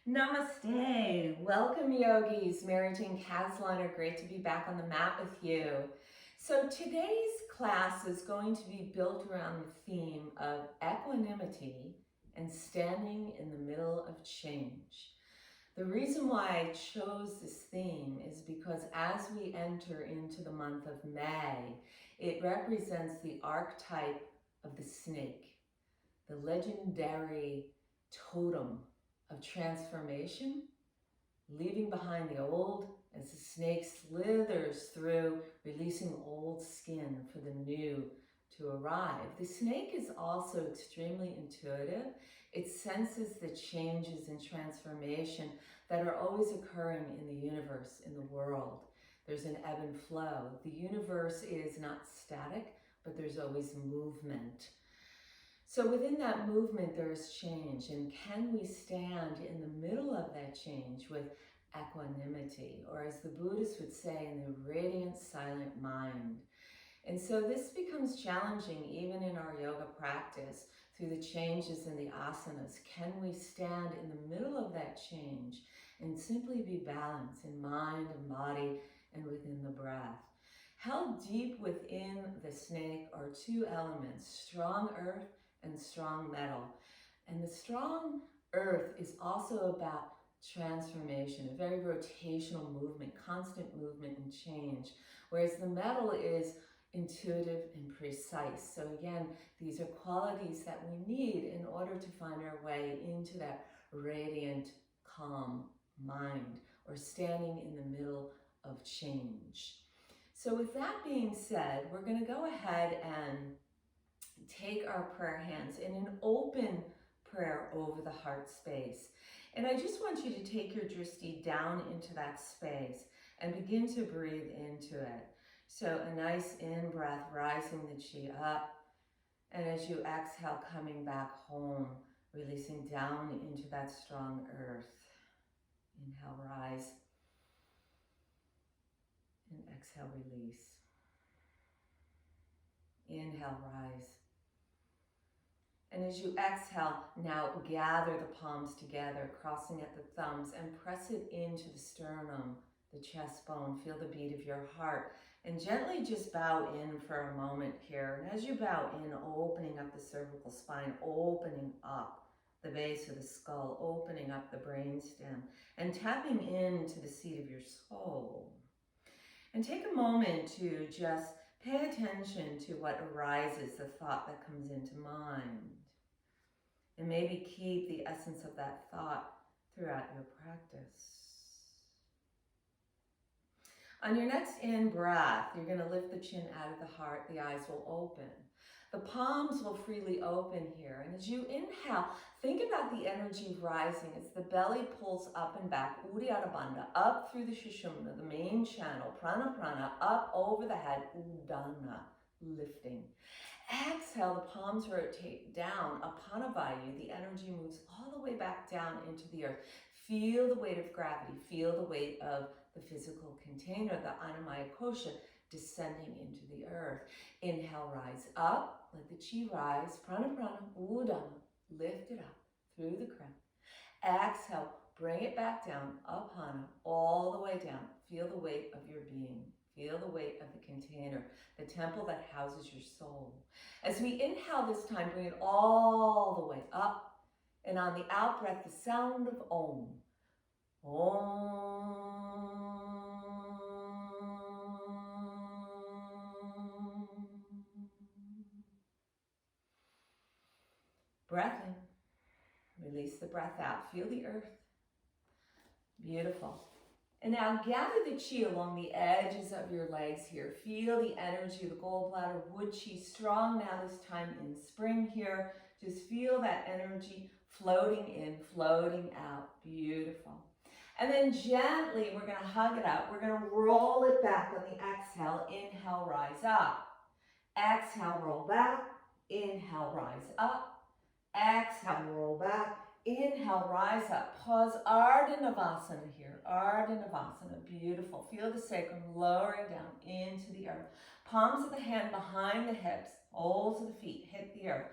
Namaste. Welcome, yogis. Mary Jane Casliner, great to be back on the mat with you. So today's class is going to be built around the theme of equanimity and standing in the middle of change. The reason why I chose this theme is because as we enter into the month of May, it represents the archetype of the snake, the legendary totem of transformation, leaving behind the old as the snake slithers through, releasing old skin for the new to arrive. The snake is also extremely intuitive. It senses the changes and transformation that are always occurring in the universe, in the world. There's an ebb and flow. The universe is not static, but there's always movement. So within that movement, there is change. And can we stand in the middle of that change with equanimity, or as the Buddhists would say, in the radiant, silent mind? And so this becomes challenging even in our yoga practice through the changes in the asanas. Can we stand in the middle of that change and simply be balanced in mind and body and within the breath? Held deep within the snake are two elements, strong earth and strong metal. And the strong earth is also about transformation, a very rotational movement, constant movement and change, whereas the metal is intuitive and precise. So again, these are qualities that we need in order to find our way into that radiant, calm mind, or standing in the middle of change. So with that being said, we're going to go ahead and take our prayer hands in an open prayer over the heart space. And I just want you to take your drishti down into that space and begin to breathe into it. So a nice in-breath, rising the chi up. And as you exhale, coming back home, releasing down into that strong earth. Inhale, rise. And exhale, release. Inhale, rise. And as you exhale, now gather the palms together, crossing at the thumbs, and press it into the sternum, the chest bone. Feel the beat of your heart. And gently just bow in for a moment here. And as you bow in, opening up the cervical spine, opening up the base of the skull, opening up the brainstem, and tapping into the seat of your soul. And take a moment to just pay attention to what arises, the thought that comes into mind. And maybe keep the essence of that thought throughout your practice. On your next in-breath, you're going to lift the chin out of the heart. The eyes will open. The palms will freely open here. And as you inhale, think about the energy rising as the belly pulls up and back, Uddiyana Bandha, up through the Sushumna, the main channel, Prana, up over the head, Uddana, lifting. Exhale, the palms rotate down, Apanavayu, the energy moves all the way back down into the earth. Feel the weight of gravity, feel the weight of the physical container, the Annamaya Kosha, descending into the earth. Inhale, rise up, let the chi rise, prana, Uddana, lift it up through the crown. Exhale, bring it back down, Apana, all the way down. Feel the weight of your being. Feel the weight of the container, the temple that houses your soul. As we inhale this time, bring it all the way up. And on the out breath, the sound of Om. Om. Breath in. Release the breath out. Feel the earth. Beautiful. And now gather the chi along the edges of your legs here. Feel the energy of the gallbladder, wood chi, strong now this time in spring here. Just feel that energy floating in, floating out. Beautiful. And then gently, we're going to hug it out. We're going to roll it back on the exhale. Inhale, rise up. Exhale, roll back. Inhale, rise up. Exhale, roll back. Inhale, rise up. Pause, Ardha Navasana here. Ardha Navasana, beautiful. Feel the sacrum lowering down into the earth. Palms of the hand behind the hips, soles of the feet hit the earth.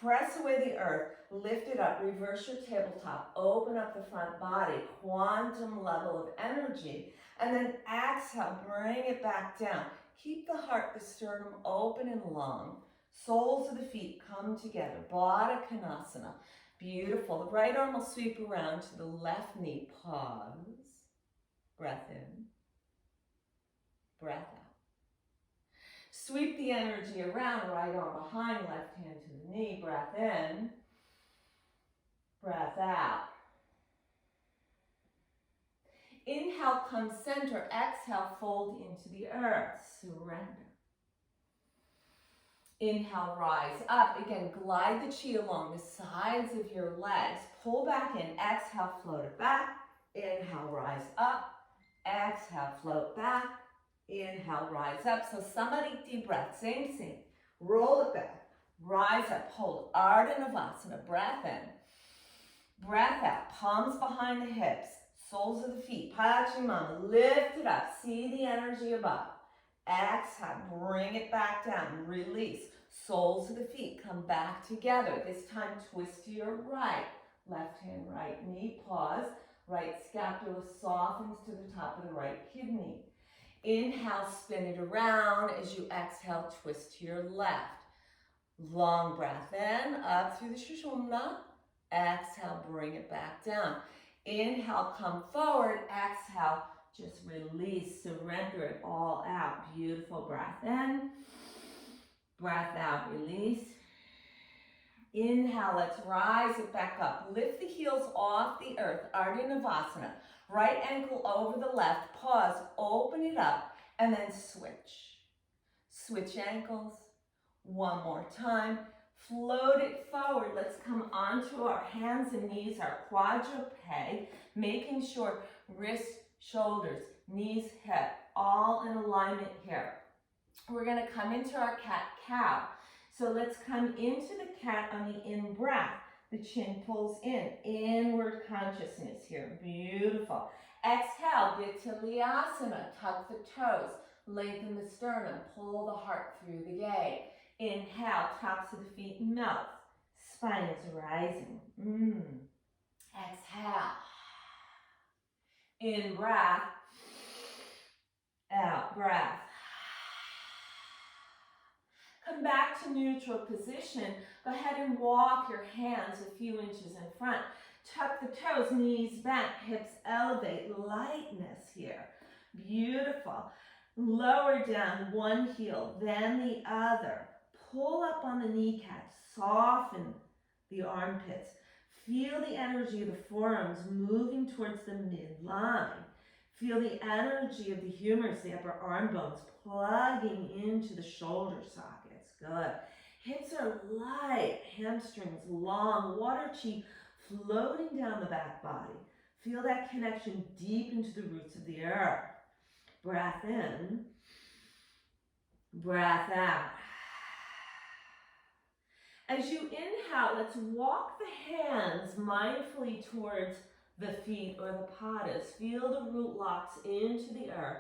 Press away the earth, lift it up, reverse your tabletop, open up the front body, quantum level of energy, and then exhale, bring it back down. Keep the heart, the sternum open and long. Soles of the feet come together, Baddha Konasana. Beautiful. The right arm will sweep around to the left knee. Pause. Breath in. Breath out. Sweep the energy around, right arm behind, left hand to the knee. Breath in. Breath out. Inhale, come center. Exhale, fold into the earth. Surrender. Inhale, rise up. Again, glide the chi along the sides of your legs. Pull back in. Exhale, float it back. Inhale, rise up. Exhale, float back. Inhale, rise up. So somebody deep breath. Same. Roll it back. Rise up. Hold. Ardha Navasana. Breath in. Breath out. Palms behind the hips. Soles of the feet. Pachimama. Lift it up. See the energy above. Exhale, bring it back down, release. Soles of the feet come back together. This time twist to your right. Left hand, right knee, pause. Right scapula softens to the top of the right kidney. Inhale, spin it around. As you exhale, twist to your left. Long breath in, up through the Sushumna. Exhale, bring it back down. Inhale, come forward. Exhale, just release, surrender it all out. Beautiful. Breath in, breath out, release. Inhale, let's rise it back up. Lift the heels off the earth, Ardha Navasana. Right ankle over the left, pause, open it up, and then switch. Switch ankles. One more time. Float it forward. Let's come onto our hands and knees, our quadruped, making sure wrists, shoulders, knees, hip, all in alignment here. We're going to come into our cat-cow. So let's come into the cat on the in-breath. The chin pulls in, inward consciousness here. Beautiful. Exhale, Vitaliasana, tuck the toes, lengthen the sternum, pull the heart through the gate. Inhale, tops of the feet melt, spine is rising. Exhale. In breath, out breath. Come back to neutral position. Go ahead and walk your hands a few inches in front. Tuck the toes, knees bent, hips elevate. Lightness here. Beautiful. Lower down one heel, then the other. Pull up on the kneecaps. Soften the armpits. Feel the energy of the forearms moving towards the midline. Feel the energy of the humerus, the upper arm bones, plugging into the shoulder sockets. Good. Hips are light, hamstrings long, water chi floating down the back body. Feel that connection deep into the roots of the earth. Breath in, breath out. As you inhale, let's walk the hands mindfully towards the feet or the padas. Feel the root locks into the earth.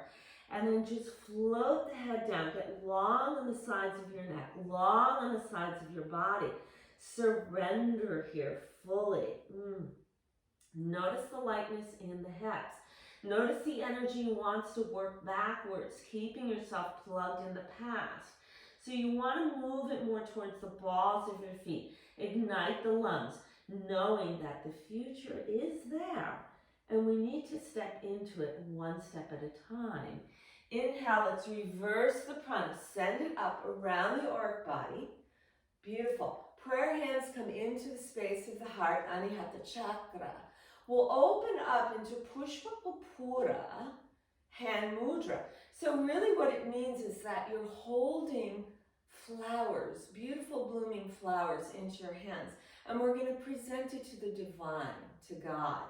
And then just float the head down. Get long on the sides of your neck, long on the sides of your body. Surrender here fully. Notice the lightness in the hips. Notice the energy wants to work backwards, keeping yourself plugged in the past. So you want to move it more towards the balls of your feet. Ignite the lungs, knowing that the future is there. And we need to step into it one step at a time. Inhale, let's reverse the prana. Send it up around the auric body. Beautiful. Prayer hands come into the space of the heart, Anahata Chakra. We'll open up into Pushpa Pupura, hand mudra. So really what it means is that you're holding flowers, beautiful blooming flowers into your hands. And we're going to present it to the divine, to God.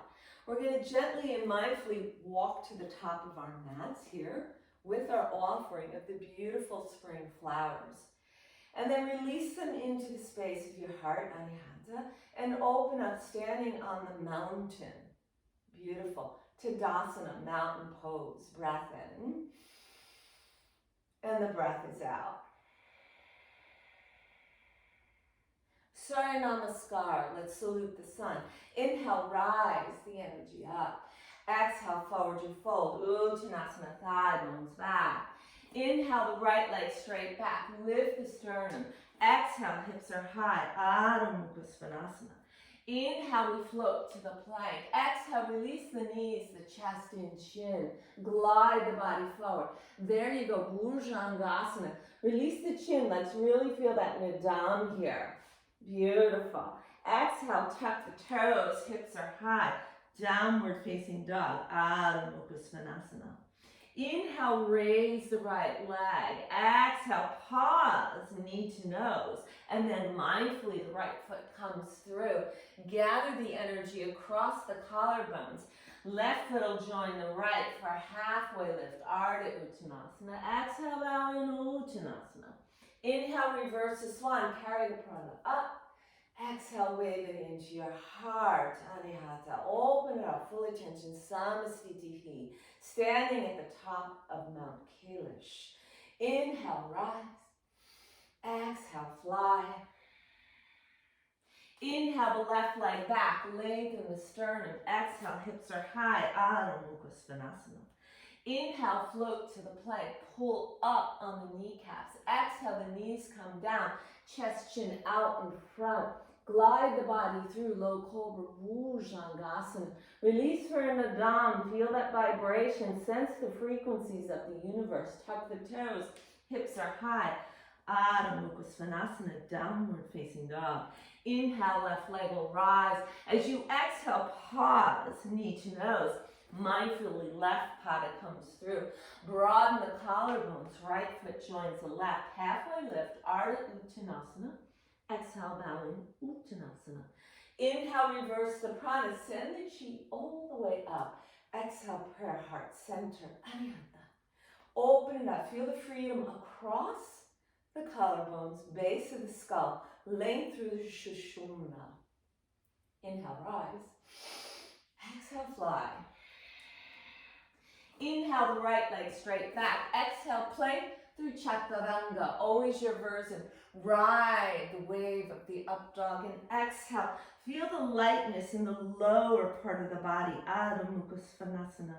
We're going to gently and mindfully walk to the top of our mats here with our offering of the beautiful spring flowers. And then release them into the space of your heart, Anahata, and open up standing on the mountain. Beautiful. Tadasana, mountain pose. Breath in. And the breath is out. Surya Namaskar, let's salute the sun. Inhale, rise the energy up. Exhale, forward you fold. Uttanasana, thigh bones back. Inhale, the right leg straight back. Lift the sternum. Exhale, hips are high. Adho Mukha Svanasana. Inhale, we float to the plank. Exhale, release the knees, the chest in chin. Glide the body forward. There you go, Bhujangasana. Release the chin. Let's really feel that nidam here. Beautiful. Exhale, tuck the toes, hips are high. Downward facing dog, Adho Mukha Svanasana. Inhale, raise the right leg. Exhale, pause, knee to nose. And then mindfully, the right foot comes through. Gather the energy across the collarbones. Left foot will join the right for a halfway lift, Ardha Uttanasana. Exhale, bow in Uttanasana. Inhale, reverse the swan, carry the prana up. Exhale, wave it into your heart, Anihata. Open it up, full attention, Samastitihi. Standing at the top of Mount Kailash. Inhale, rise. Exhale, fly. Inhale, the left leg back, lengthen the sternum. Exhale, hips are high, Adho Mukha Svanasana. Inhale, float to the plank, pull up on the kneecaps. Exhale, the knees come down, chest, chin out in front. Glide the body through low cobra, Bhujangasana. Release for Nadam, feel that vibration, sense the frequencies of the universe. Tuck the toes, hips are high. Adho Mukha Svanasana, downward facing dog. Inhale, left leg will rise. As you exhale, pause, knee to nose. Mindfully, left pada comes through. Broaden the collarbones, right foot joins the left. Halfway lift, Ardha Uttanasana. Exhale, bowing, Uttanasana. Inhale, reverse the prana. Send the chi all the way up. Exhale, prayer heart center, Anihata. Open it up. Feel the freedom across the collarbones, base of the skull, length through the Shushumna. Inhale, rise. Exhale, fly. Inhale, the right leg straight back. Exhale, plank through Chaturanga. Always your version. Ride the wave of the up dog and exhale. Feel the lightness in the lower part of the body. Adho Mukha Svanasana.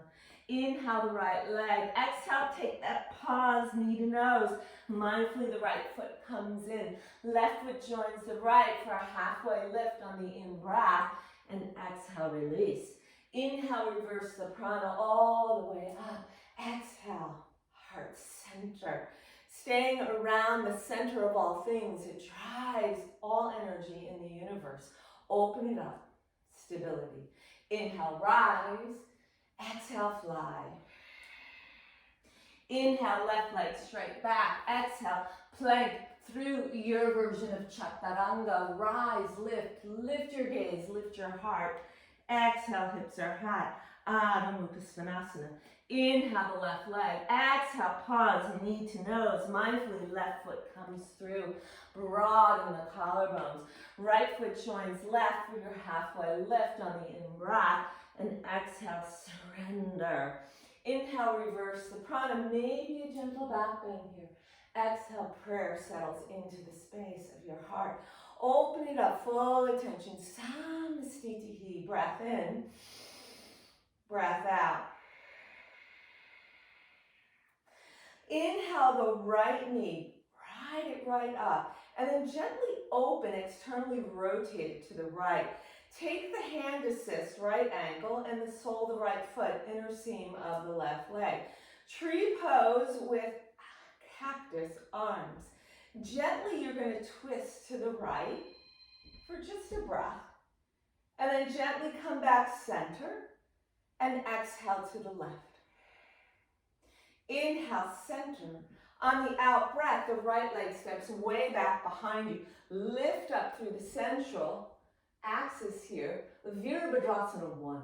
Inhale, the right leg. Exhale, take that pause, knee to nose. Mindfully, the right foot comes in. Left foot joins the right for a halfway lift on the in-breath. And exhale, release. Inhale, reverse the prana all the way up. Exhale, heart center. Staying around the center of all things, it drives all energy in the universe. Open it up, stability. Inhale, rise. Exhale, fly. Inhale, left leg straight back. Exhale, plank through your version of Chaturanga. Rise, lift your gaze, lift your heart. Exhale, hips are high. Adho Mukha Svanasana. Inhale, the left leg. Exhale, pause, knee to nose. Mindfully, left foot comes through. Broaden the collarbones. Right foot joins left for your halfway lift on the in-breath. And exhale, surrender. Inhale, reverse the prana. Maybe a gentle back bend here. Exhale, prayer settles into the space of your heart. Open it up, full attention. Samastitihi. Breath in, breath out. Inhale the right knee, ride it right up, and then gently open, externally rotate it to the right. Take the hand assist, right ankle, and the sole of the right foot, inner seam of the left leg. Tree pose with cactus arms. Gently, you're going to twist to the right for just a breath. And then gently come back center and exhale to the left. Inhale, center. On the out breath, the right leg steps way back behind you. Lift up through the central axis here, Virabhadrasana 1.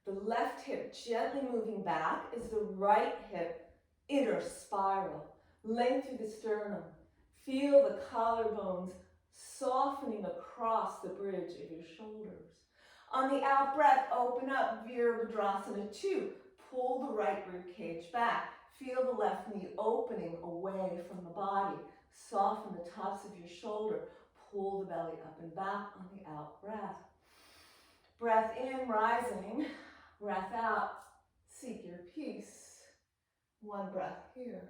The left hip gently moving back as the right hip inner spiral. Length through the sternum. Feel the collarbones softening across the bridge of your shoulders. On the out breath, open up Virabhadrasana 2. Pull the right rib cage back. Feel the left knee opening away from the body. Soften the tops of your shoulder. Pull the belly up and back on the out breath. Breath in, rising. Breath out, seek your peace. One breath here.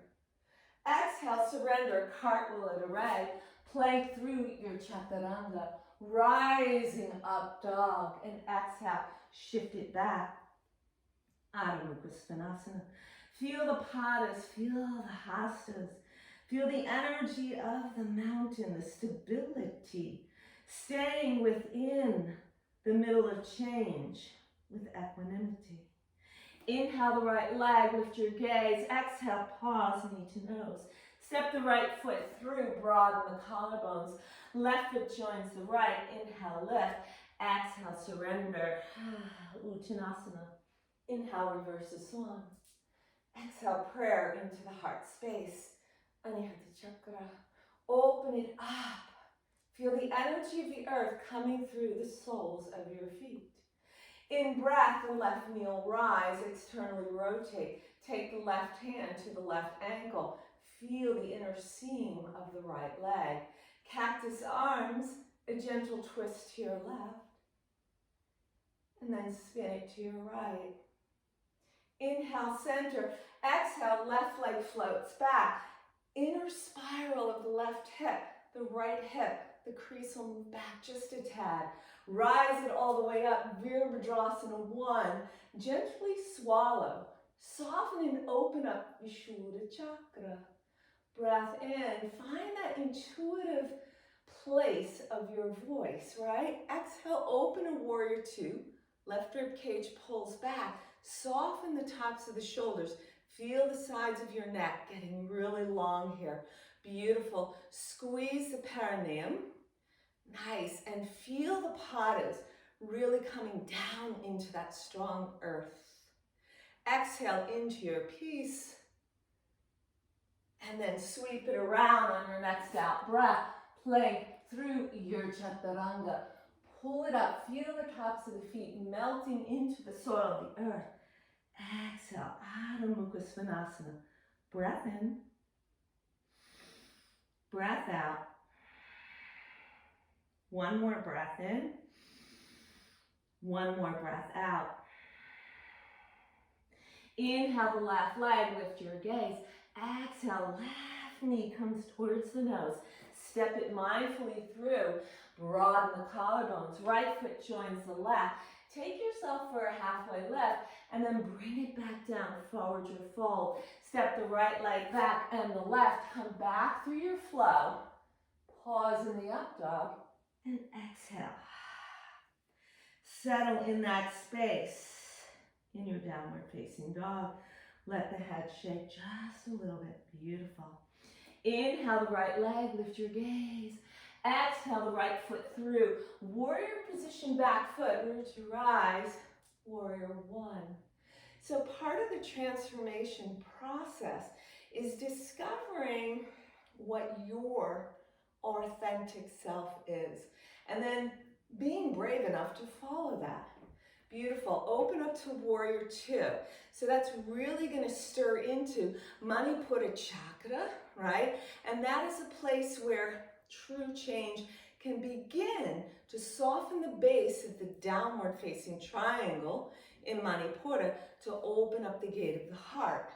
Exhale, surrender, cartwheel it away. Plank through your chaturanga. Rising up, dog. And exhale, shift it back. Adho Mukha Svanasana. Feel the padas, feel the hastas. Feel the energy of the mountain, the stability. Staying within the middle of change with equanimity. Inhale the right leg, lift your gaze. Exhale, pause, knee to nose. Step the right foot through, broaden the collarbones. Left foot joins the right. Inhale, lift. Exhale, surrender. Uttanasana. Inhale, reverse the swan. Exhale, prayer into the heart space. Anahata chakra. Open it up. Feel the energy of the earth coming through the soles of your feet. In breath, the left knee will rise, externally rotate. Take the left hand to the left ankle. Feel the inner seam of the right leg. Cactus arms, a gentle twist to your left. And then spin it to your right. Inhale, center. Exhale, left leg floats back. Inner spiral of the left hip, the right hip. The crease will move back just a tad. Rise it all the way up, Virabhadrasana 1. Gently swallow. Soften and open up Vishuddha chakra. Breath in. Find that intuitive place of your voice, right? Exhale, open a warrior 2. Left rib cage pulls back. Soften the tops of the shoulders. Feel the sides of your neck getting really long here. Beautiful. Squeeze the perineum. Nice. And feel the padas really coming down into that strong earth. Exhale into your peace. And then sweep it around on your next out breath. Plank through your chaturanga. Pull it up. Feel the tops of the feet melting into the soil of the earth. Exhale. Adho Mukha Svanasana. Breath in. Breath out. One more breath in. One more breath out. Inhale the left leg, lift your gaze. Exhale, left knee comes towards the nose. Step it mindfully through. Broaden the collarbones. Right foot joins the left. Take yourself for a halfway lift and then bring it back down, forward your fold. Step the right leg back and the left. Come back through your flow. Pause in the up dog and exhale. Settle in that space in your downward facing dog. Let the head shake just a little bit. Beautiful. Inhale the right leg, lift your gaze. Exhale the right foot through. Warrior position, back foot, rear to rise. Warrior 1. So part of the transformation process is discovering what your authentic self is. And then being brave enough to follow that. Beautiful. Open up to warrior 2. So that's really going to stir into Manipura chakra, right? And that is a place where true change can begin to soften the base of the downward facing triangle in Manipura to open up the gate of the heart.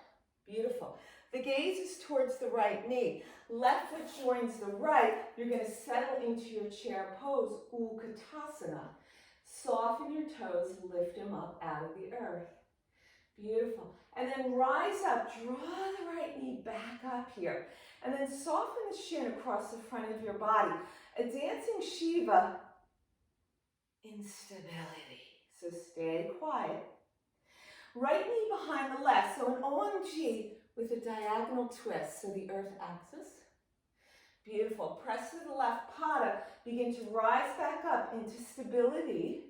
Beautiful. The gaze is towards the right knee. Left foot joins the right. You're going to settle into your chair pose, Utkatasana. Soften your toes, lift them up out of the earth. Beautiful. And then rise up, draw the right knee back up here. And then soften the shin across the front of your body. A dancing Shiva in stability. So stay quiet. Right knee behind the left. So an OMG with a diagonal twist. So the earth axis. Beautiful. Press to the left pada. Begin to rise back up into stability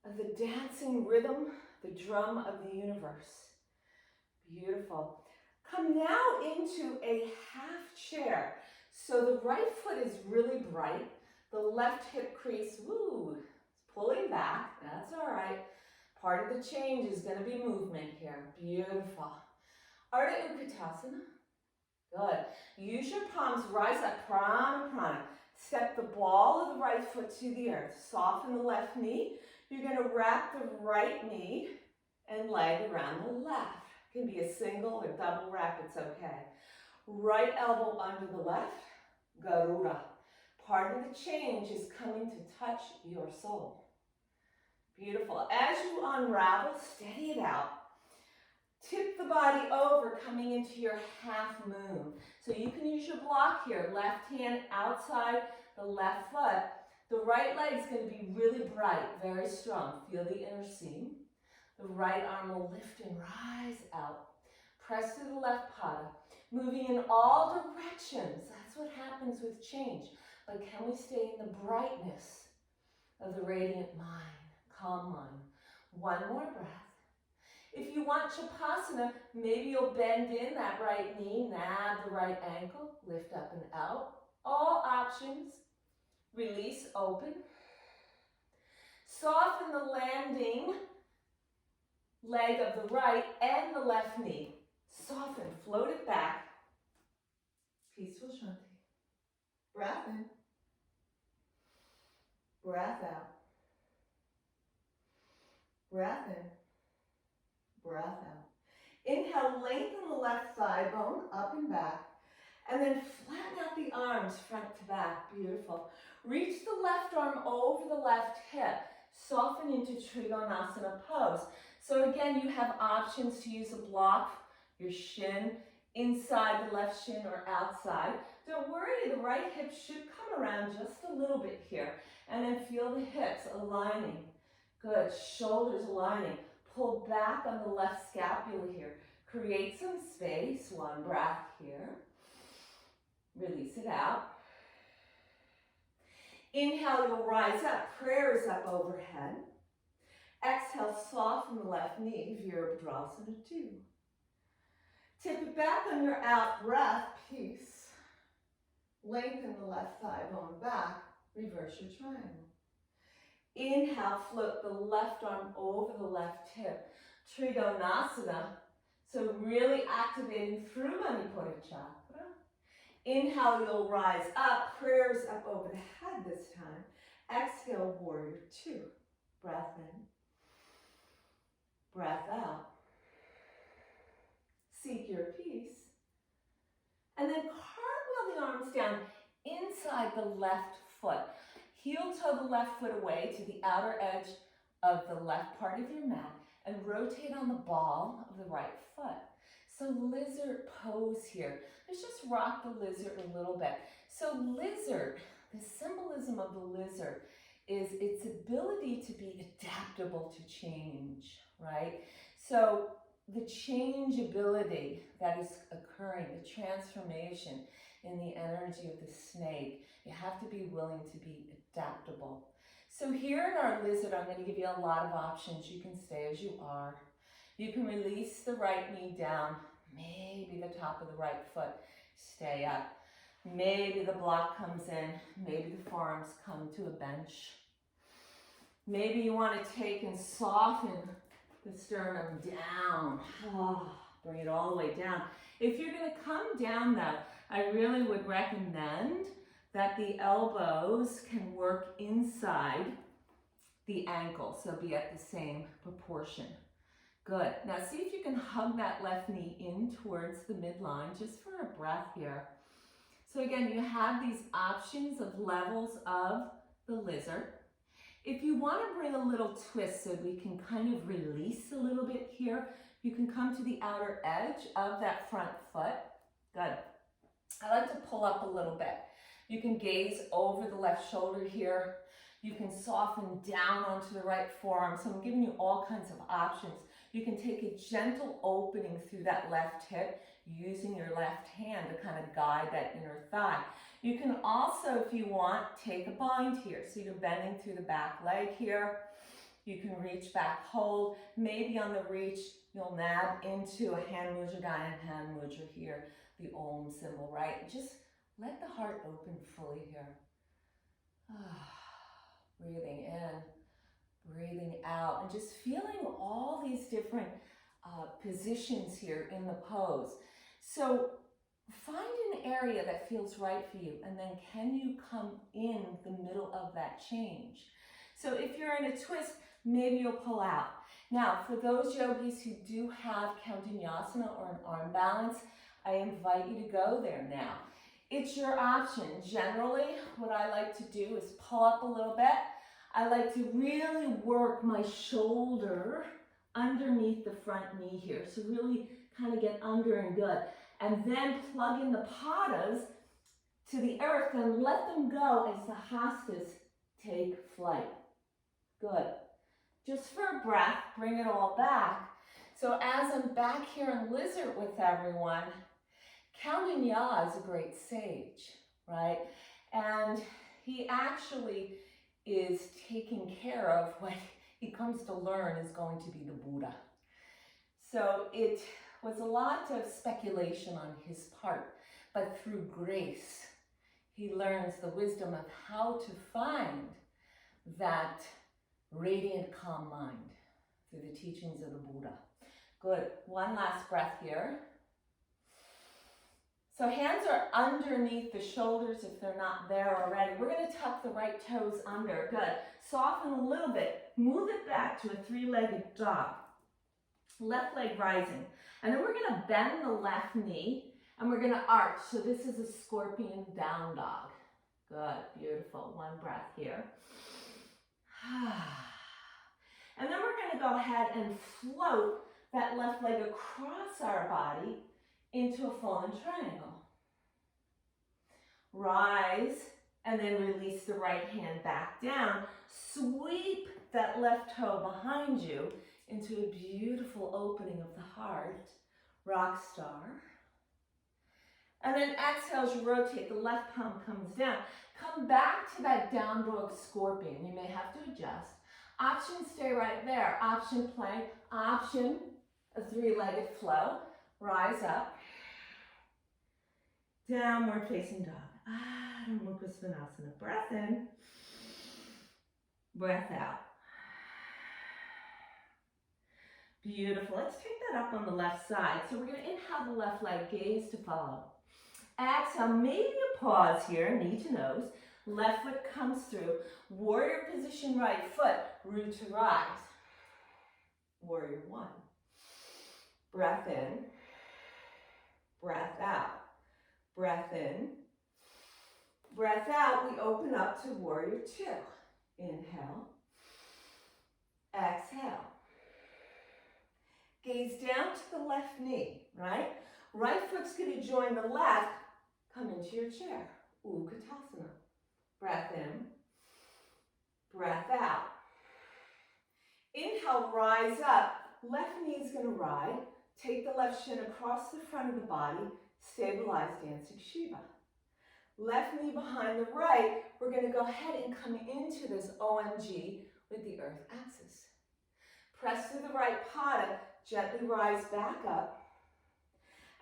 of the dancing rhythm, the drum of the universe. Beautiful. Come now into a half chair. So the right foot is really bright. The left hip crease, woo, it's pulling back. That's all right. Part of the change is going to be movement here. Beautiful. Ardha Utkatasana. Good. Use your palms, rise up, prana, prana. Step the ball of the right foot to the earth. Soften the left knee. You're going to wrap the right knee and leg around the left. It can be a single or double wrap, it's okay. Right elbow under the left, Garuda. Part of the change is coming to touch your soul. Beautiful. As you unravel, steady it out. Tip the body over, coming into your half moon. So you can use your block here. Left hand outside the left foot. The right leg is going to be really bright, very strong. Feel the inner seam. The right arm will lift and rise out. Press to the left pada. Moving in all directions. That's what happens with change. But can we stay in the brightness of the radiant mind, calm mind? One more breath. If you want Shavasana, maybe you'll bend in that right knee, nab the right ankle, lift up and out. All options. Release, open. Soften the landing leg of the right and the left knee. Soften, float it back. Peaceful Shanti. Breath in. Breath out. Breath in. Breath out. Inhale, lengthen the left thigh bone up and back. And then flatten out the arms front to back. Beautiful. Reach the left arm over the left hip. Soften into Trikonasana pose. So again, you have options to use a block, your shin, inside the left shin or outside. Don't worry, the right hip should come around just a little bit here. And then feel the hips aligning. Good. Shoulders aligning. Pull back on the left scapula here. Create some space. One breath here. Release it out. Inhale, you'll rise up. Prayer is up overhead. Exhale, soften the left knee, Virabhadrasana 2. Tip it back on your out breath, peace. Lengthen the left thigh bone back, reverse your triangle. Inhale, float the left arm over the left hip, Trikonasana. So really activating through Manipura chakra. Inhale, you'll rise up, prayers up over the head this time. Exhale, warrior 2. Breath in. Breath out. Seek your peace. And then cartwheel the arms down inside the left foot. Heel toe the left foot away to the outer edge of the left part of your mat and rotate on the ball of the right foot. So lizard pose here. Let's just rock the lizard a little bit. So lizard, the symbolism of the lizard is its ability to be adaptable to change, right? So the changeability that is occurring, the transformation in the energy of the snake, you have to be willing to be adaptable. So here in our lizard, I'm going to give you a lot of options. You can stay as you are. You can release the right knee down, maybe the top of the right foot, stay up. Maybe the block comes in, maybe the forearms come to a bench. Maybe you want to take and soften the sternum down. Oh, bring it all the way down. If you're going to come down though, I really would recommend that the elbows can work inside the ankle, so be at the same proportion. Good. Now see if you can hug that left knee in towards the midline, just for a breath here. So again, you have these options of levels of the lizard. If you want to bring a little twist so we can kind of release a little bit here, you can come to the outer edge of that front foot. Good. I like to pull up a little bit. You can gaze over the left shoulder here. You can soften down onto the right forearm. So I'm giving you all kinds of options. You can take a gentle opening through that left hip using your left hand to kind of guide that inner thigh. You can also, if you want, take a bind here. So you're bending through the back leg here. You can reach back, hold. Maybe on the reach, you'll nab into a hand mudra, and hand mudra here, the Om symbol, right? Just let the heart open fully here. Breathing in, breathing out, and just feeling all these different positions here in the pose. So Find an area that feels right for you, and then can you come in the middle of that change? So if you're in a twist, maybe you'll pull out. Now, for those yogis who do have vinyasa or an arm balance, I invite you to go there now. It's your option. Generally, what I like to do is pull up a little bit. I like to really work my shoulder underneath the front knee here. So really kind of get under and good. And then plug in the padas to the earth and let them go as the hastas take flight. Good. Just for a breath, bring it all back. So as I'm back here in lizard with everyone, Kaundinya is a great sage, right? And he actually is taking care of what he comes to learn is going to be the Buddha. So it was a lot of speculation on his part, but through grace, he learns the wisdom of how to find that radiant, calm mind through the teachings of the Buddha. Good. One last breath here. So hands are underneath the shoulders if they're not there already. We're going to tuck the right toes under. Good. Soften a little bit. Move it back to a three-legged dog. Left leg rising. And then we're going to bend the left knee and we're going to arch. So this is a scorpion down dog. Good. Beautiful. One breath here. And then we're going to go ahead and float that left leg across our body into a fallen triangle. Rise and then release the right hand back down. Sweep that left toe behind you into a beautiful opening of the heart, rock star. And then exhale as you rotate, the left palm comes down. Come back to that down dog scorpion. You may have to adjust. Option, stay right there. Option, plank. Option, a three-legged flow. Rise up. Downward facing dog. Adho Mukha Svanasana. Breath in. Breath out. Beautiful. Let's take that up on the left side. So we're going to inhale the left leg, gaze to follow. Exhale, maybe a pause here, knee to nose. Left foot comes through. Warrior position, right foot, root to rise. Warrior one. Breath in. Breath out. Breath in. Breath out, we open up to warrior two. Inhale. Exhale. Gaze down to the left knee, right? Right foot's going to join the left. Come into your chair. Utkatasana. Breath in. Breath out. Inhale, rise up. Left knee is going to ride. Take the left shin across the front of the body. Stabilize dancing Shiva. Left knee behind the right. We're going to go ahead and come into this OMG with the earth axis. Press through the right pada. Gently rise back up.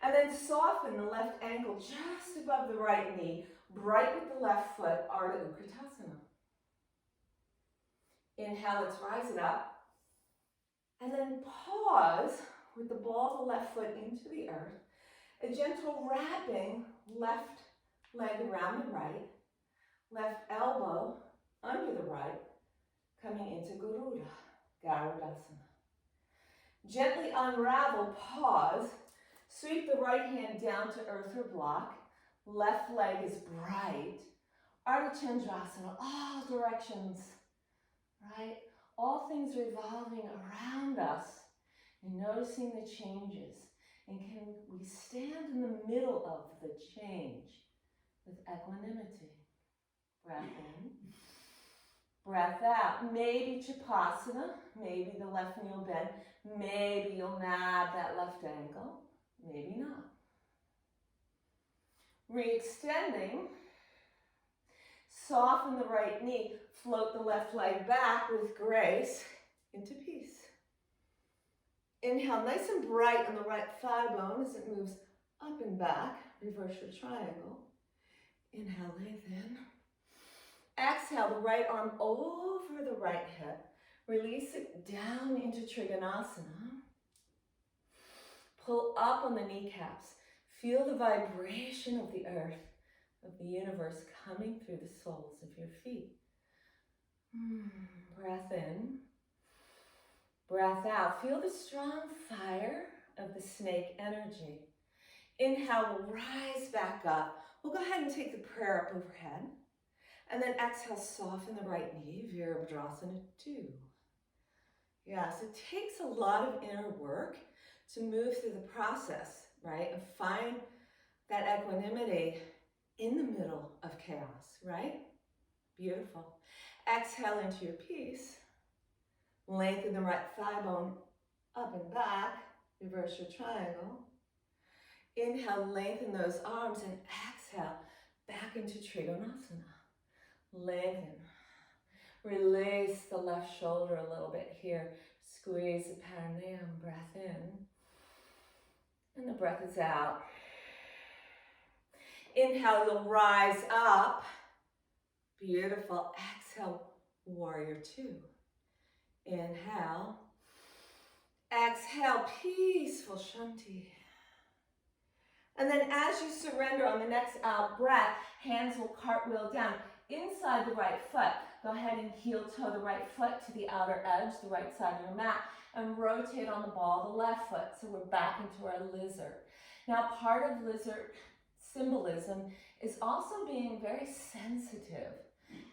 And then soften the left ankle just above the right knee. Bright with the left foot, Ardha Utkatasana. Inhale, let's rise it up. And then pause with the ball of the left foot into the earth. A gentle wrapping left leg around the right. Left elbow under the right. Coming into Garuda, Garudasana. Gently unravel, pause. Sweep the right hand down to earth or block. Left leg is bright. Ardha Chandrasana, all directions, right? All things revolving around us and noticing the changes. And can we stand in the middle of the change with equanimity? Breath in. Breath out. Maybe Chapasana. Maybe the left knee will bend. Maybe you'll nab that left ankle. Maybe not. Re-extending. Soften the right knee. Float the left leg back with grace into peace. Inhale, nice and bright on the right thigh bone as it moves up and back. Reverse your triangle. Inhale, lengthen. Exhale, the right arm over the right hip. Release it down into Trikonasana. Pull up on the kneecaps. Feel the vibration of the earth, of the universe coming through the soles of your feet. Breath in, breath out. Feel the strong fire of the snake energy. Inhale, we'll rise back up. We'll go ahead and take the prayer up overhead. And then exhale, soften the right knee, Virabhadrasana 2. Yes, it takes a lot of inner work to move through the process, right? And find that equanimity in the middle of chaos, right? Beautiful. Exhale into your peace. Lengthen the right thigh bone up and back. Reverse your triangle. Inhale, lengthen those arms, and exhale back into Trikonasana. Lengthen. Release the left shoulder a little bit here. Squeeze the perineum, breath in. And the breath is out. Inhale, you'll rise up. Beautiful. Exhale, warrior 2. Inhale. Exhale, peaceful Shanti. And then as you surrender on the next out breath, hands will cartwheel down inside the right foot. Go ahead and heel toe the right foot to the outer edge, the right side of your mat, and rotate on the ball the left foot. So we're back into our lizard. Now, part of lizard symbolism is also being very sensitive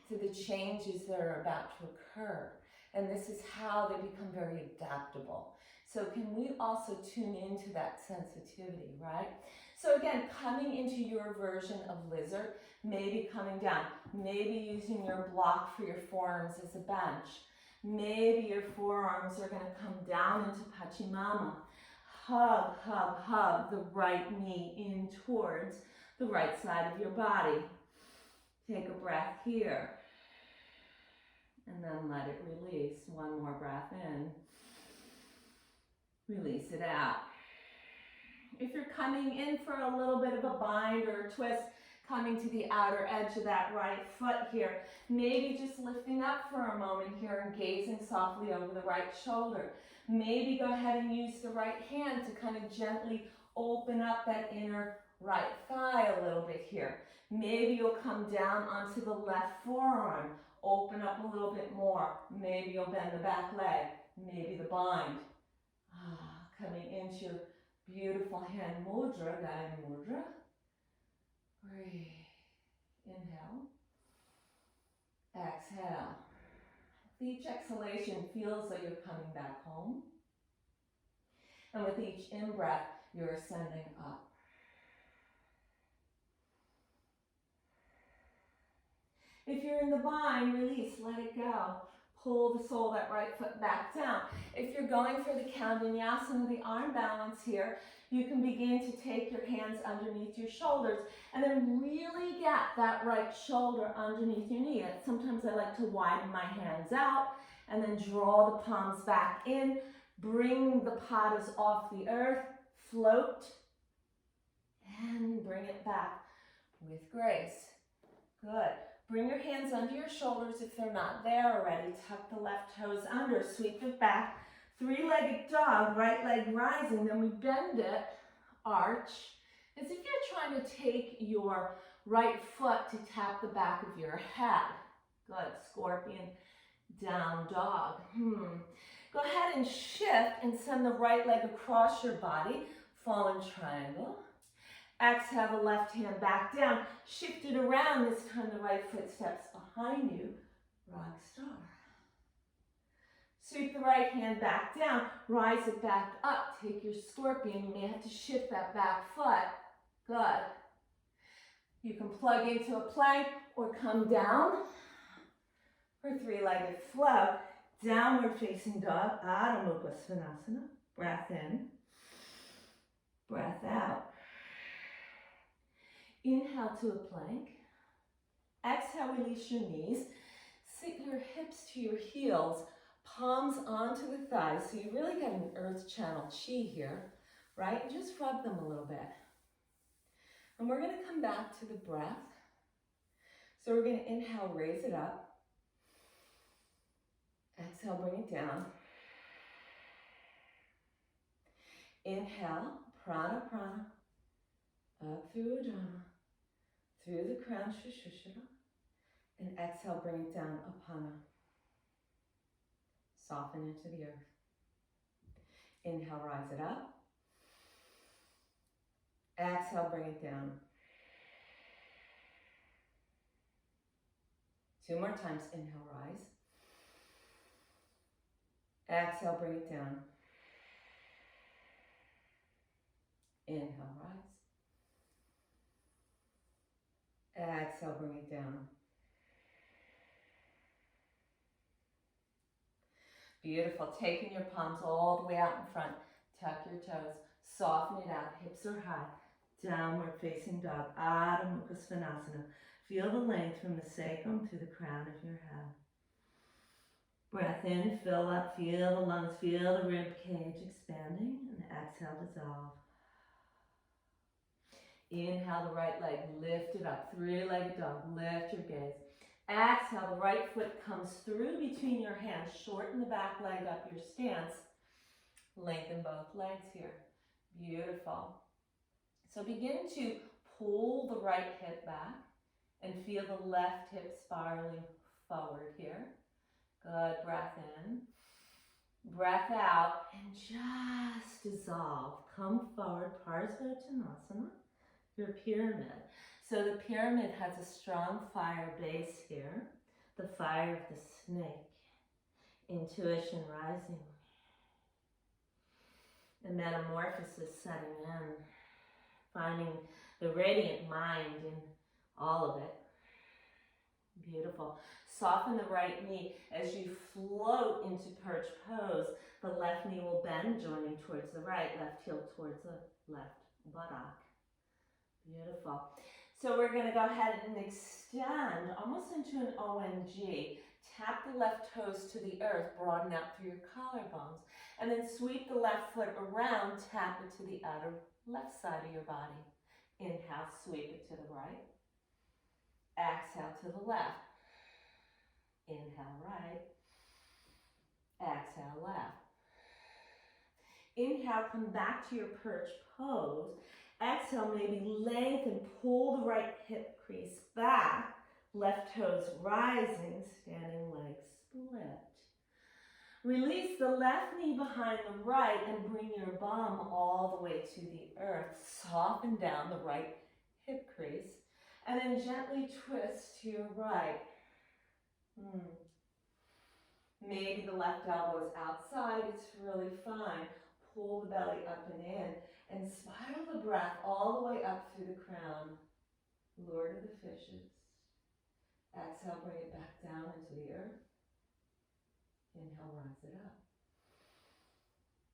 to the changes that are about to occur. And this is how they become very adaptable. So can we also tune into that sensitivity, right? So again, coming into your version of lizard, maybe coming down, maybe using your block for your forearms as a bench. Maybe your forearms are going to come down into Pachimama. Hug, hug, hug the right knee in towards the right side of your body. Take a breath here. And then let it release. One more breath in. Release it out. If you're coming in for a little bit of a bind or a twist, coming to the outer edge of that right foot here, maybe just lifting up for a moment here and gazing softly over the right shoulder. Maybe go ahead and use the right hand to kind of gently open up that inner right thigh a little bit here. Maybe you'll come down onto the left forearm, open up a little bit more. Maybe you'll bend the back leg, maybe the bind. Coming into your beautiful hand mudra, Gaya mudra. Breathe. Inhale. Exhale. Each exhalation feels like you're coming back home. And with each in-breath, you're ascending up. If you're in the bind, release, let it go. Pull the sole of that right foot back down. If you're going for the cow vinyasa, the arm balance here, you can begin to take your hands underneath your shoulders and then really get that right shoulder underneath your knee. Sometimes I like to widen my hands out and then draw the palms back in. Bring the padas off the earth, float, and bring it back with grace. Good. Bring your hands under your shoulders if they're not there already. Tuck the left toes under, sweep it back. Three-legged dog, right leg rising. Then we bend it, arch, as if you're trying to take your right foot to tap the back of your head. Good. Scorpion, down dog. Go ahead and shift and send the right leg across your body. Fallen triangle. Exhale the left hand back down. Shift it around. This time the right foot steps behind you. Rock star. Sweep the right hand back down. Rise it back up. Take your scorpion. You may have to shift that back foot. Good. You can plug into a plank or come down for three-legged flow. Downward facing dog. Adho Mukha Svanasana. Breath in. Breath out. Inhale to a plank. Exhale, release your knees. Sit your hips to your heels, palms onto the thighs. So you really get an earth channel chi here, right? And just rub them a little bit. And we're going to come back to the breath. So we're going to inhale, raise it up. Exhale, bring it down. Inhale, prana, prana. Up through Udana, through the crown Shushira, and exhale, bring it down, Apana. Soften into the earth. Inhale, rise it up. Exhale, bring it down. 2 more times. Inhale, rise. Exhale, bring it down. Inhale, rise. Exhale, bring it down. Beautiful. Taking your palms all the way out in front. Tuck your toes. Soften it out. Hips are high. Downward facing dog. Adho Mukha Svanasana. Feel the length from the sacrum to the crown of your head. Breath in, fill up, feel the lungs, feel the rib cage expanding, and exhale, dissolve. Inhale the right leg, lift it up, three-legged dog, lift your gaze. Exhale, the right foot comes through between your hands, shorten the back leg up your stance, lengthen both legs here. Beautiful. So begin to pull the right hip back and feel the left hip spiraling forward here. Good, breath in, breath out, and just dissolve. Come forward, Parsvottanasana, your pyramid. So the pyramid has a strong fire base here, the fire of the snake, intuition rising, the metamorphosis setting in, finding the radiant mind in all of it. Beautiful. Soften the right knee as you float into perch pose. The left knee will bend, joining towards the right, left heel towards the left buttock. Beautiful. So we're going to go ahead and extend almost into an OMG. Tap the left toes to the earth, broaden out through your collarbones, and then sweep the left foot around, tap it to the outer left side of your body. Inhale, sweep it to the right. Exhale to the left. Inhale, right. Exhale, left. Inhale, come back to your perch pose. Exhale, maybe lengthen, pull the right hip crease back. Left toes rising, standing legs split. Release the left knee behind the right and bring your bum all the way to the earth. Soften down the right hip crease. And then gently twist to your right. Maybe the left elbow is outside. It's really fine. Pull the belly up and in. And spiral the breath all the way up through the crown. Lord of the fishes. Exhale, bring it back down into the earth. Inhale, rise it up.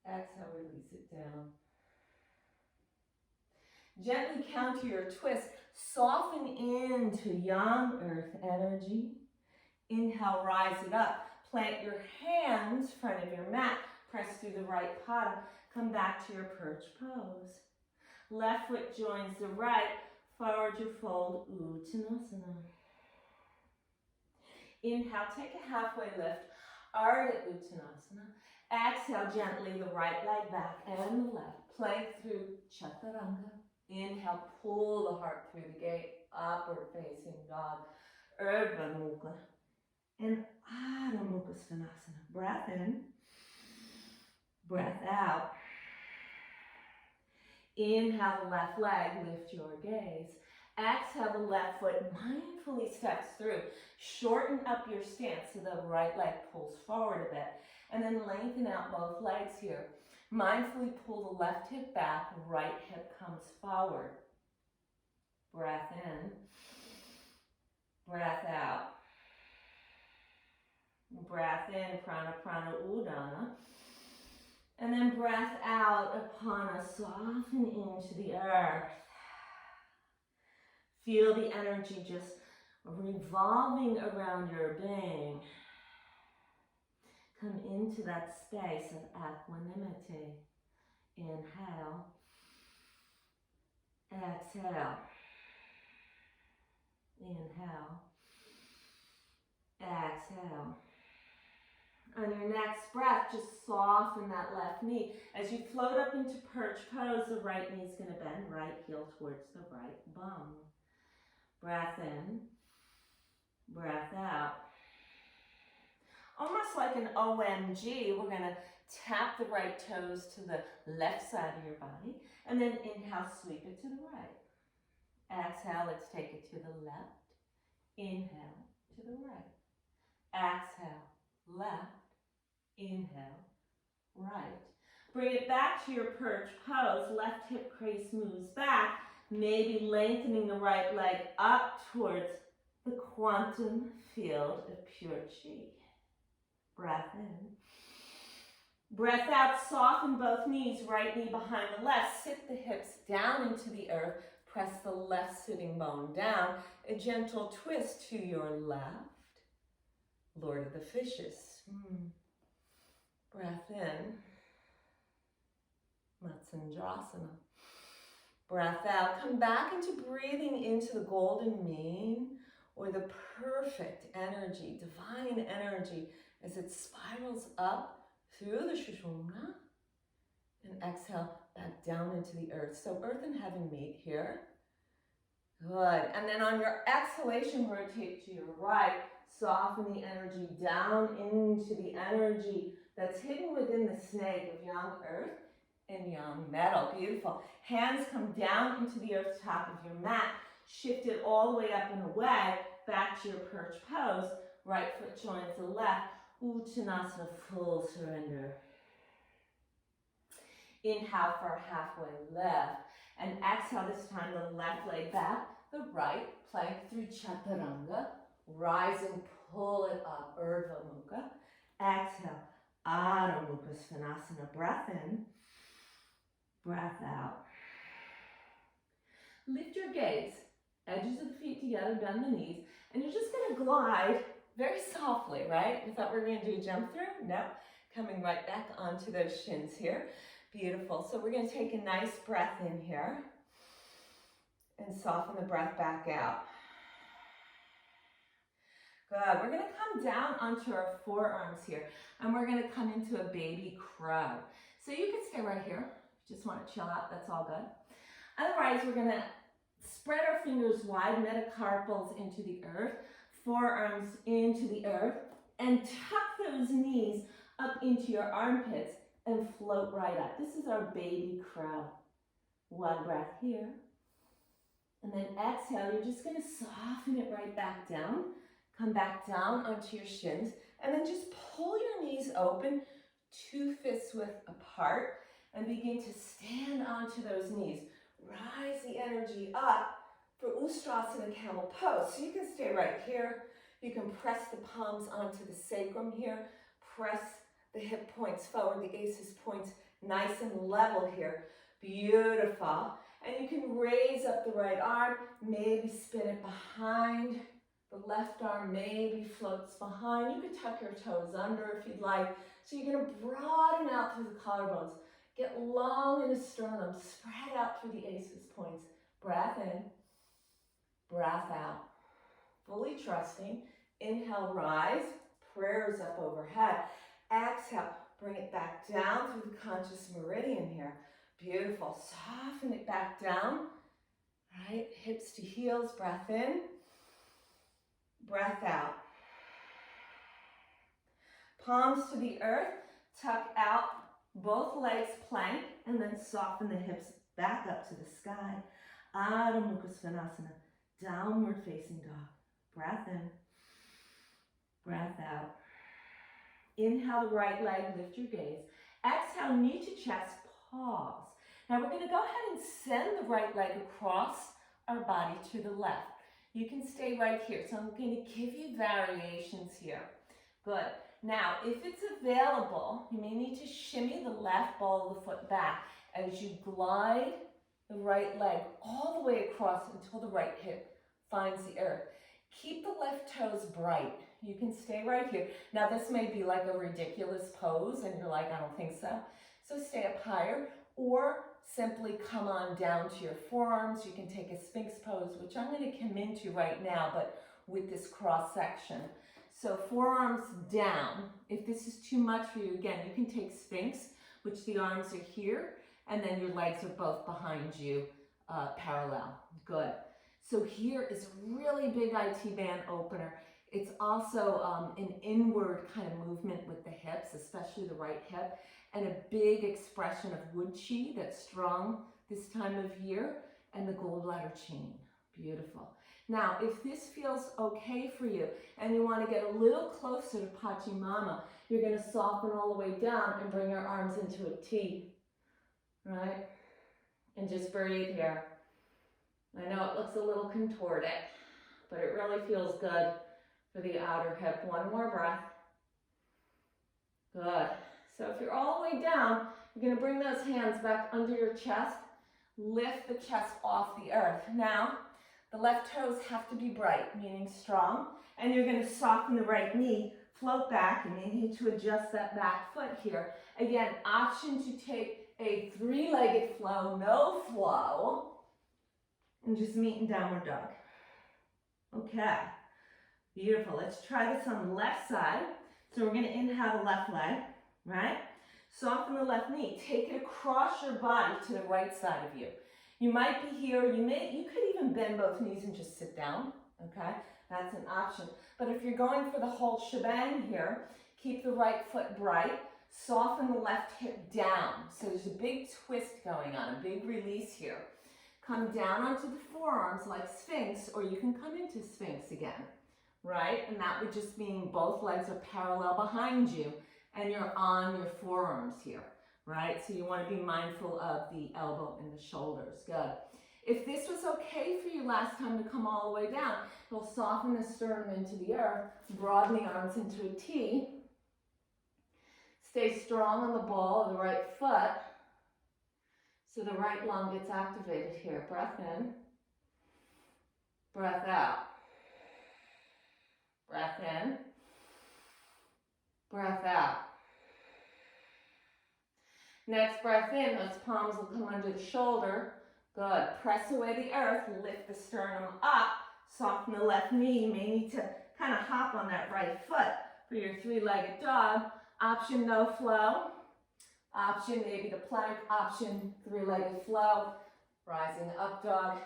Exhale, release it down. Gently counter your twist. Soften into young earth energy. Inhale, rise it up. Plant your hands in front of your mat. Press through the right pada. Come back to your perch pose. Left foot joins the right. Forward you fold, Uttanasana. Inhale, take a halfway lift. Ardha Uttanasana. Exhale, gently the right leg back and the left. Plank through Chaturanga. Inhale, pull the heart through the gate. Upward facing dog. Urdhva Mukha. And Adho Mukha Svanasana. Breath in. Breath out. Inhale the left leg, lift your gaze. Exhale the left foot mindfully steps through. Shorten up your stance so the right leg pulls forward a bit. And then lengthen out both legs here. Mindfully pull the left hip back, right hip comes forward. Breath in. Breath out. Breath in, prana prana udana. And then breath out, apana, soften into the earth. Feel the energy just revolving around your being. Come into that space of equanimity. Inhale. Exhale. Inhale. Exhale. On your next breath, just soften that left knee. As you float up into perch pose, the right knee is going to bend, right heel towards the right bum. Breath in, breath out. Almost like an OMG, we're going to tap the right toes to the left side of your body, and then inhale, sweep it to the right. Exhale, let's take it to the left. Inhale, to the right. Exhale, left. Inhale, right. Bring it back to your perch pose. Left hip crease moves back, maybe lengthening the right leg up towards the quantum field of pure chi. Breath in. Breath out, soften both knees, right knee behind the left. Sit the hips down into the earth. Press the left sitting bone down. A gentle twist to your left. Lord of the Fishes. Breath in. Matsyendrasana. Breath out. Come back into breathing into the golden mean, or the perfect energy, divine energy, as it spirals up through the Sushumna, and exhale back down into the earth. So earth and heaven meet here. Good. And then on your exhalation, rotate to your right. Soften the energy down into the energy that's hidden within the snake of young earth and young metal. Beautiful. Hands come down into the earth top of your mat. Shift it all the way up and away, back to your perch pose. Right foot joins the left. Uttanasana, full surrender. Inhale for halfway lift. And exhale, this time the left leg back, the right, plank through Chaturanga. Rise and pull it up, Urdhva Mukha. Exhale, Adho Mukha Svanasana. Breath in, breath out. Lift your gaze, edges of the feet together, bend the knees, and you're just going to glide very softly, right? We thought we were going to do a jump through. No, coming right back onto those shins here. Beautiful. So we're going to take a nice breath in here and soften the breath back out. Good. We're going to come down onto our forearms here, and we're going to come into a baby crow. So you can stay right here. If you just want to chill out, that's all good. Otherwise, we're going to spread our fingers wide, metacarpals into the earth, forearms into the earth, and tuck those knees up into your armpits and float right up. This is our baby crow. One breath here. And then exhale, you're just going to soften it right back down. Come back down onto your shins, and then just pull your knees open, 2 fists width apart, and begin to stand onto those knees. Rise the energy up for Ustrasana camel pose. So you can stay right here. You can press the palms onto the sacrum here. Press the hip points forward, the aces points nice and level here. Beautiful. And you can raise up the right arm, maybe spin it behind. The left arm maybe floats behind. You could tuck your toes under if you'd like. So you're going to broaden out through the collarbones. Get long in the sternum. Spread out through the aces points. Breath in. Breath out. Fully trusting. Inhale, rise. Prayers up overhead. Exhale. Bring it back down through the conscious meridian here. Beautiful. Soften it back down. Right? Hips to heels. Breath in. Breath out. Palms to the earth. Tuck out both legs, plank, and then soften the hips back up to the sky. Adho Mukha Svanasana. Downward facing dog. Breath in. Breath out. Inhale the right leg, lift your gaze. Exhale, knee to chest, pause. Now we're going to go ahead and send the right leg across our body to the left. You can stay right here. So I'm going to give you variations here. Good. Now, if it's available, you may need to shimmy the left ball of the foot back as you glide the right leg all the way across until the right hip finds the earth. Keep the left toes bright. You can stay right here. Now, this may be like a ridiculous pose, and you're like, I don't think so. So stay up higher, or simply come on down to your forearms. You can take a Sphinx pose, which I'm going to come into right now, but with this cross section. So forearms down. If this is too much for you, again, you can take Sphinx, which the arms are here, and then your legs are both behind you, parallel. Good. So here is a really big IT band opener. It's also an inward kind of movement with the hips, especially the right hip, and a big expression of wood chi that's strong this time of year, and the gallbladder chain. Beautiful. Now, if this feels okay for you and you want to get a little closer to Pachimama, you're going to soften all the way down and bring your arms into a T, right? And just breathe here. I know it looks a little contorted, but it really feels good for the outer hip. One more breath. Good. So if you're all the way down, you're going to bring those hands back under your chest. Lift the chest off the earth. Now, the left toes have to be bright, meaning strong, and you're going to soften the right knee, float back, and you need to adjust that back foot here. Again, option to take a three-legged flow, no flow, and just meet in downward dog. Okay, beautiful. Let's try this on the left side. So we're going to inhale the left leg, right? Soften the left knee. Take it across your body to the right side of you. You might be here, you could even bend both knees and just sit down, okay? That's an option. But if you're going for the whole shebang here, keep the right foot bright, soften the left hip down. So there's a big twist going on, a big release here. Come down onto the forearms like Sphinx, or you can come into Sphinx again, right? And that would just mean both legs are parallel behind you and you're on your forearms here. Right? So you want to be mindful of the elbow and the shoulders. Good. If this was okay for you last time to come all the way down, you'll soften the sternum into the earth, broaden the arms into a T. Stay strong on the ball of the right foot so the right lung gets activated here. Breath in, breath out. Breath in, breath out. Next breath in, those palms will come under the shoulder. Good. Press away the earth, lift the sternum up, soften the left knee. You may need to kind of hop on that right foot for your three-legged dog. Option no flow. Option maybe the plank. Option three-legged flow. Rising up dog.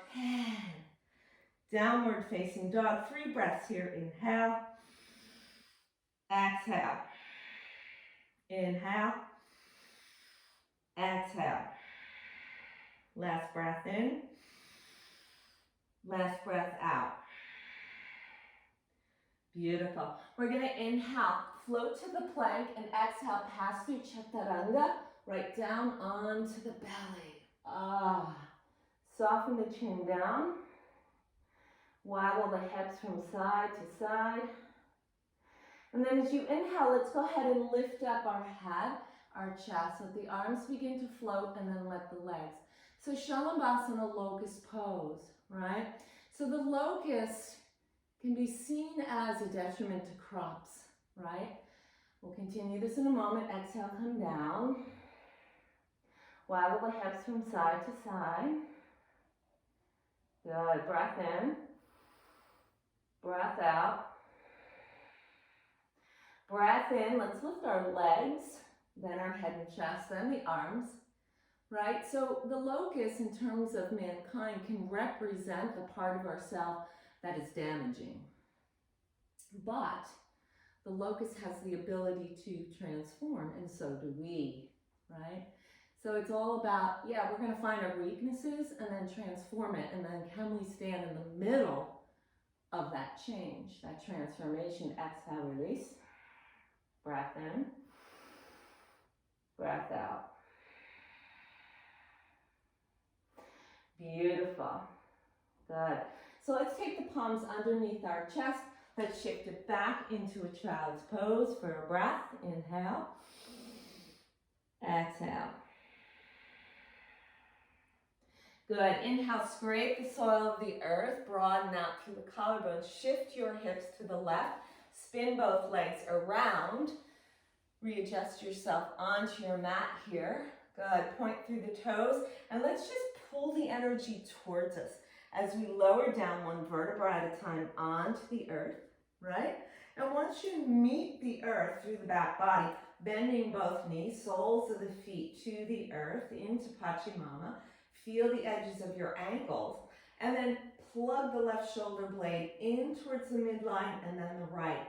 Downward facing dog. 3 breaths here. Inhale. Exhale. Inhale. Exhale. Last breath in. Last breath out. Beautiful. We're going to inhale, float to the plank, and exhale, pass through chaturanga, right down onto the belly. Soften the chin down. Waggle the hips from side to side. And then as you inhale, let's go ahead and lift up our head, our chest, let the arms begin to float, and then let the legs. So Shalabhasana, locust pose, right? So the locust can be seen as a detriment to crops, right? We'll continue this in a moment. Exhale, come down. Waggle the hips from side to side. Good. Breath in. Breath out. Breath in. Let's lift our legs, then our head and chest, then the arms, right? So the locust, in terms of mankind, can represent the part of ourself that is damaging. But the locust has the ability to transform, and so do we, right? So it's all about, we're going to find our weaknesses and then transform it, and then can we stand in the middle of that change, that transformation? Exhale, release. Breath in. Breath out. Beautiful. Good. So let's take the palms underneath our chest. Let's shift it back into a child's pose for a breath. Inhale. Exhale. Good. Inhale, scrape the soil of the earth. Broaden out through the collarbone. Shift your hips to the left. Spin both legs around. Readjust yourself onto your mat here. Good. Point through the toes. And let's just pull the energy towards us as we lower down one vertebra at a time onto the earth, right? And once you meet the earth through the back body, bending both knees, soles of the feet to the earth, into Pachamama. Feel the edges of your ankles. And then plug the left shoulder blade in towards the midline and then the right.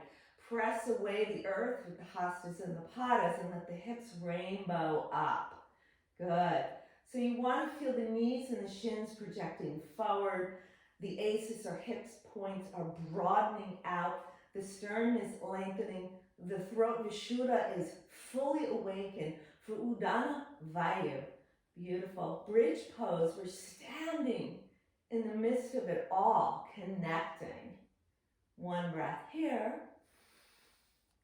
Press away the earth with the hastas and the padas and let the hips rainbow up. Good. So you want to feel the knees and the shins projecting forward. The aces or hips points are broadening out. The sternum is lengthening. The throat vishuddha is fully awakened for Udana Vayu. Beautiful. Bridge pose. We're standing in the midst of it all, connecting. One breath here.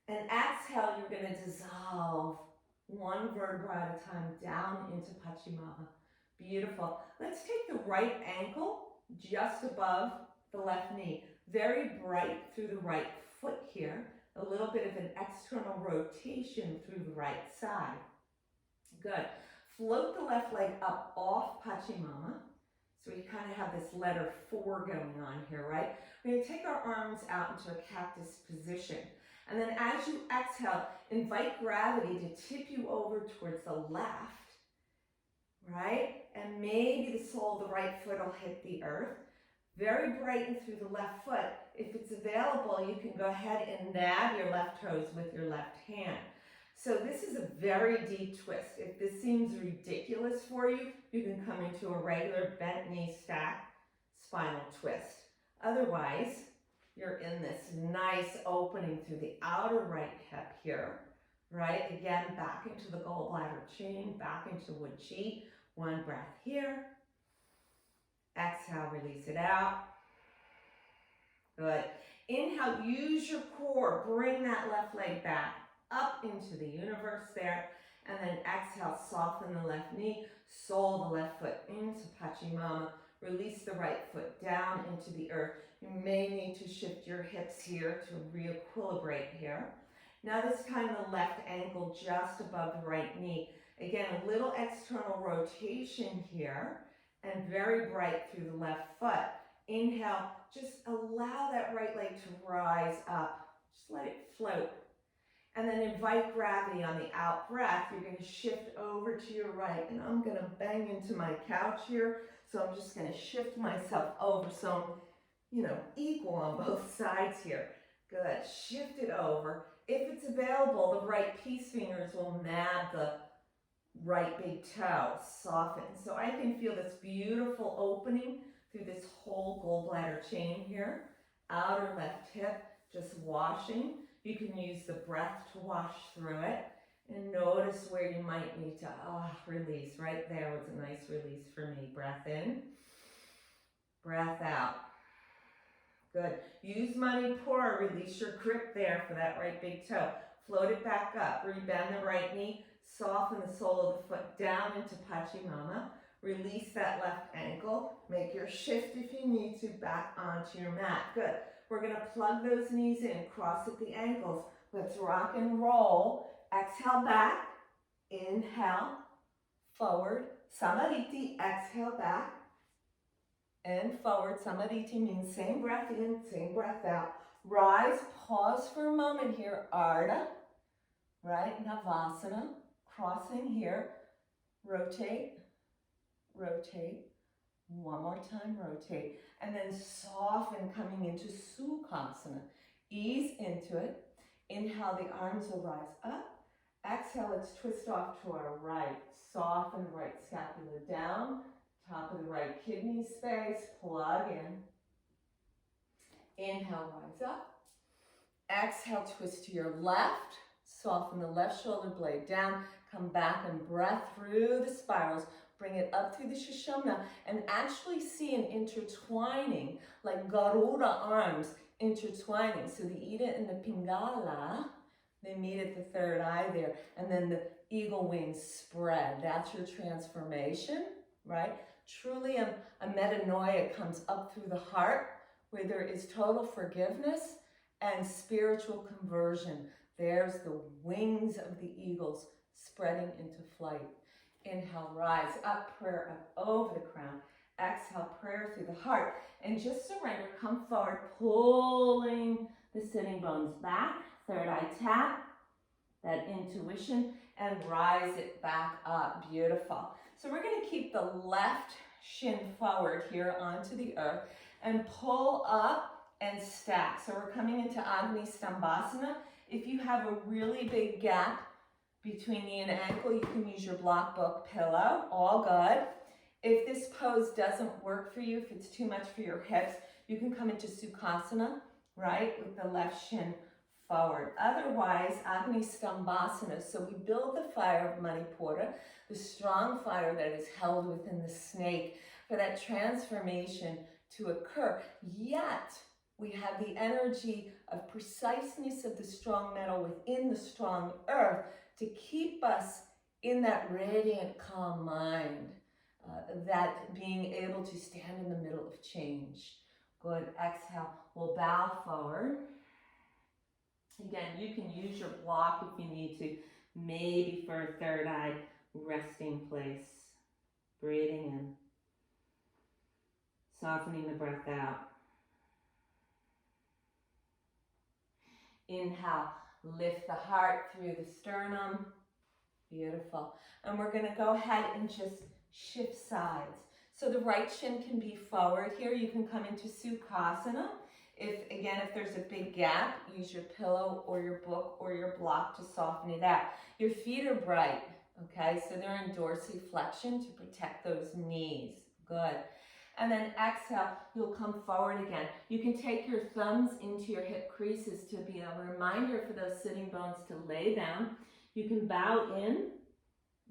And exhale, you're going to dissolve one vertebra at a time down into Pachamama. Beautiful. Let's take the right ankle just above the left knee. Very bright through the right foot here. A little bit of an external rotation through the right side. Good. Float the left leg up off Pachamama. So we kind of have this letter 4 going on here, right? We're going to take our arms out into a cactus position. And then as you exhale, invite gravity to tip you over towards the left, right? And maybe the sole of the right foot will hit the earth. Very bright and through the left foot. If it's available, you can go ahead and nab your left toes with your left hand. So this is a very deep twist. If this seems ridiculous for you, you can come into a regular bent knee stack spinal twist. Otherwise, you're in this nice opening through the outer right hip here, right? Again, back into the gallbladder chain, back into Wood Chi. One breath here. Exhale, release it out. Good. Inhale, use your core. Bring that left leg back up into the universe there. And then exhale, soften the left knee, sole the left foot into Pachamama. Release the right foot down into the earth. You may need to shift your hips here to re-equilibrate here. Now this time the left ankle just above the right knee. Again, a little external rotation here and very bright through the left foot. Inhale, just allow that right leg to rise up. Just let it float. And then invite gravity on the out breath. You're going to shift over to your right. And I'm going to bang into my couch here. So I'm just going to shift myself over so I'm, equal on both sides here. Good. Shift it over. If it's available, the right peace fingers will nab the right big toe. Soften. So I can feel this beautiful opening through this whole gallbladder chain here. Outer left hip, just washing. You can use the breath to wash through it. And notice where you might need to release. Right there was a nice release for me. Breath in, breath out. Good. Use Manipura. Release your grip there for that right big toe. Float it back up. Rebend the right knee. Soften the sole of the foot down into Pachamama. Release that left ankle. Make your shift if you need to back onto your mat. Good. We're going to plug those knees in. Cross at the ankles. Let's rock and roll. Exhale back. Inhale. Forward. Samadhi. Exhale back. And forward. Samadhi means same breath in, same breath out. Rise. Pause for a moment here. Ardha. Right? Navasana. Crossing here. Rotate. Rotate. One more time, rotate. And then soften coming into Sukhasana. Ease into it. Inhale, the arms will rise up. Exhale, let's twist off to our right. Soften the right scapula down. Top of the right kidney space. Plug in. Inhale, rise up. Exhale, twist to your left. Soften the left shoulder blade down. Come back and breath through the spirals. Bring it up through the Sushumna and actually see an intertwining, like Garuda arms intertwining. So the Ida and the Pingala, they meet at the third eye there. And then the eagle wings spread. That's your transformation, right? Truly a metanoia comes up through the heart where there is total forgiveness and spiritual conversion. There's the wings of the eagles spreading into flight. Inhale, rise up, prayer up over the crown. Exhale, prayer through the heart. And just surrender, come forward, pulling the sitting bones back, third eye tap, that intuition, and rise it back up. Beautiful. So we're going to keep the left shin forward here onto the earth and pull up and stack. So we're coming into Agni Stambhasana. If you have a really big gap between knee and ankle, you can use your block book pillow. All good. If this pose doesn't work for you, if it's too much for your hips, you can come into Sukhasana, right, with the left shin forward. Otherwise, Agni Stambhasana. So we build the fire of Manipura, the strong fire that is held within the snake for that transformation to occur. Yet, we have the energy of preciseness of the strong metal within the strong earth to keep us in that radiant, calm mind, that being able to stand in the middle of change. Good. Exhale. We'll bow forward. Again, you can use your block if you need to, maybe for a third eye resting place. Breathing in. Softening the breath out. Inhale, lift the heart through the sternum. Beautiful. And we're going to go ahead and just shift sides. So the right shin can be forward here. You can come into Sukhasana. If there's a big gap, use your pillow or your book or your block to soften it out. Your feet are bright, okay? So they're in dorsiflexion to protect those knees. Good. And then exhale, you'll come forward again. You can take your thumbs into your hip creases to be a reminder for those sitting bones to lay down. You can bow in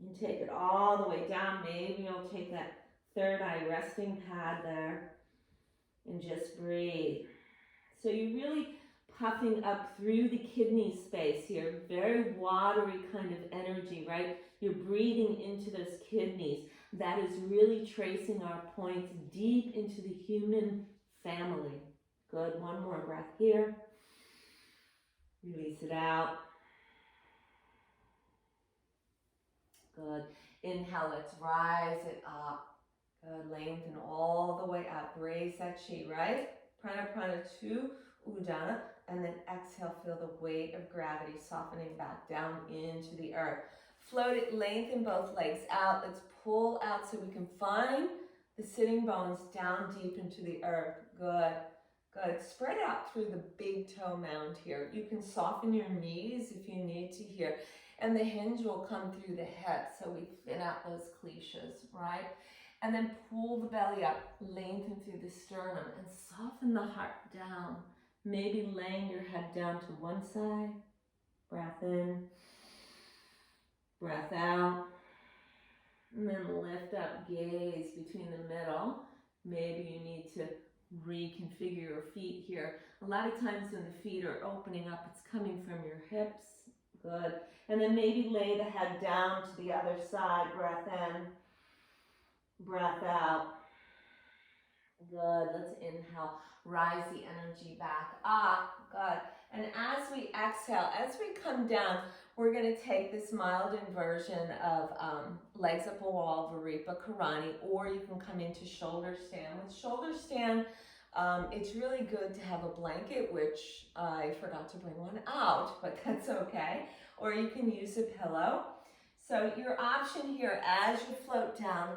and take it all the way down. Maybe you'll take that third eye resting pad there and just breathe. So you're really puffing up through the kidney space here. Very watery kind of energy, right? You're breathing into those kidneys. That is really tracing our points deep into the human family. Good. One more breath here. Release it out. Good. Inhale, let's rise it up. Good. Lengthen all the way up. Raise that chi, right? Prana prana to Udana. And then exhale, feel the weight of gravity softening back down into the earth. Float it, lengthen both legs out. Let's pull out so we can find the sitting bones down deep into the earth. Good. Good. Spread out through the big toe mound here. You can soften your knees if you need to here. And the hinge will come through the hips so we thin out those cliches, right? And then pull the belly up, lengthen through the sternum, and soften the heart down. Maybe laying your head down to one side. Breath in. Breath out. And then lift up, gaze between the middle. Maybe you need to reconfigure your feet here. A lot of times when the feet are opening up, it's coming from your hips. Good. And then maybe lay the head down to the other side. Breath in. Breath out. Good. Let's inhale. Rise the energy back up. Good. And as we exhale, as we come down, we're going to take this mild inversion of legs up a wall, Varipa Karani, or you can come into shoulder stand. With shoulder stand, it's really good to have a blanket, which I forgot to bring one out, but that's okay. Or you can use a pillow. So your option here, as you float down,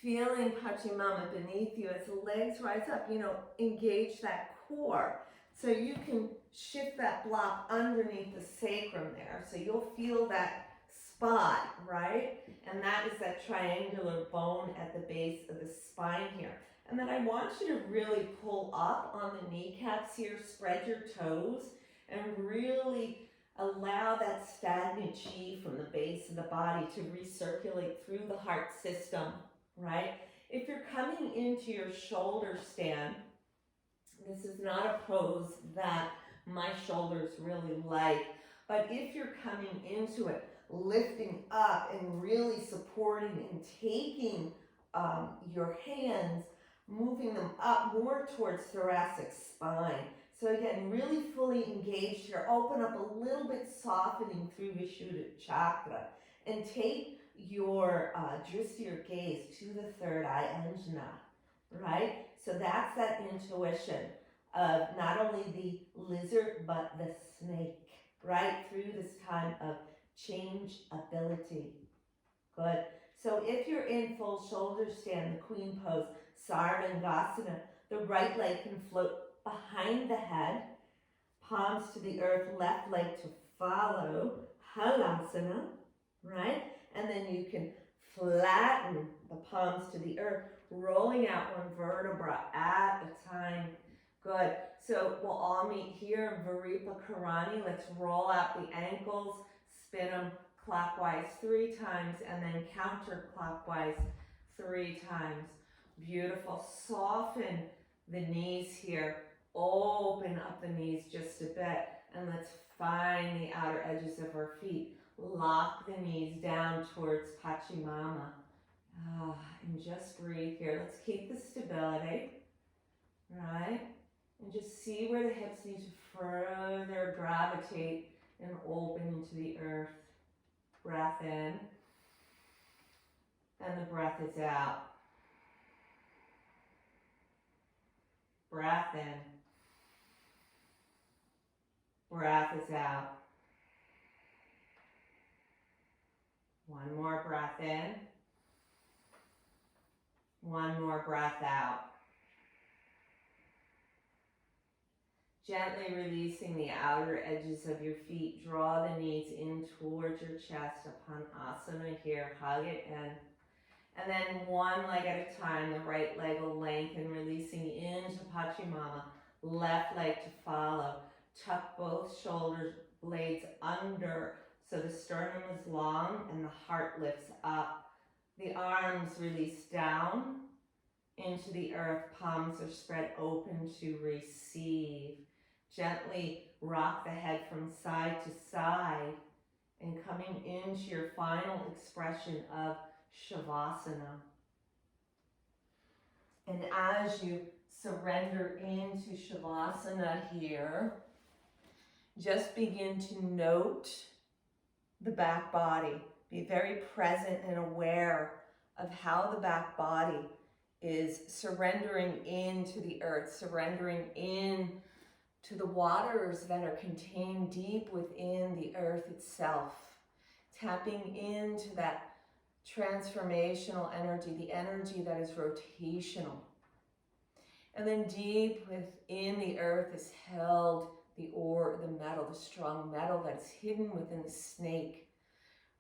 feeling Pachimama beneath you, as the legs rise up, engage that core. So you can shift that block underneath the sacrum there. So you'll feel that spot, right? And that is that triangular bone at the base of the spine here. And then I want you to really pull up on the kneecaps here, spread your toes, and really allow that stagnant chi from the base of the body to recirculate through the heart system, right? If you're coming into your shoulder stand, this is not a pose that my shoulders really like, but if you're coming into it, lifting up and really supporting and taking your hands, moving them up more towards thoracic spine. So again, really fully engaged here. Open up a little bit, softening through Vishuddha chakra, and take your drishti or gaze to the third eye, Anjana, right? So that's that intuition. of not only the lizard, but the snake, right through this time of changeability. Good. So if you're in full shoulder stand, the queen pose, Sarvangasana, the right leg can float behind the head, palms to the earth, left leg to follow, Halasana, right? And then you can flatten the palms to the earth, rolling out one vertebra at a time. Good. So we'll all meet here in Varipa Karani. Let's roll out the ankles, spin them clockwise 3 times, and then counterclockwise 3 times. Beautiful. Soften the knees here. Open up the knees just a bit, and let's find the outer edges of our feet. Lock the knees down towards Pachimama. And just breathe here. Let's keep the stability, right? And just see where the hips need to further gravitate and open into the earth. Breath in, and the breath is out. Breath in. Breath is out. One more breath in. One more breath out. Gently releasing the outer edges of your feet. Draw the knees in towards your chest upon asana here. Hug it in. And then one leg at a time, the right leg will lengthen, releasing into Pachimama. Left leg to follow. Tuck both shoulder blades under so the sternum is long and the heart lifts up. The arms release down into the earth. Palms are spread open to receive. Gently rock the head from side to side and coming into your final expression of Shavasana. And as you surrender into Shavasana here, just begin to note the back body. Be very present and aware of how the back body is surrendering into the earth, surrendering in to the waters that are contained deep within the earth itself, tapping into that transformational energy, the energy that is rotational. And then deep within the earth is held the ore, the metal, the strong metal that's hidden within the snake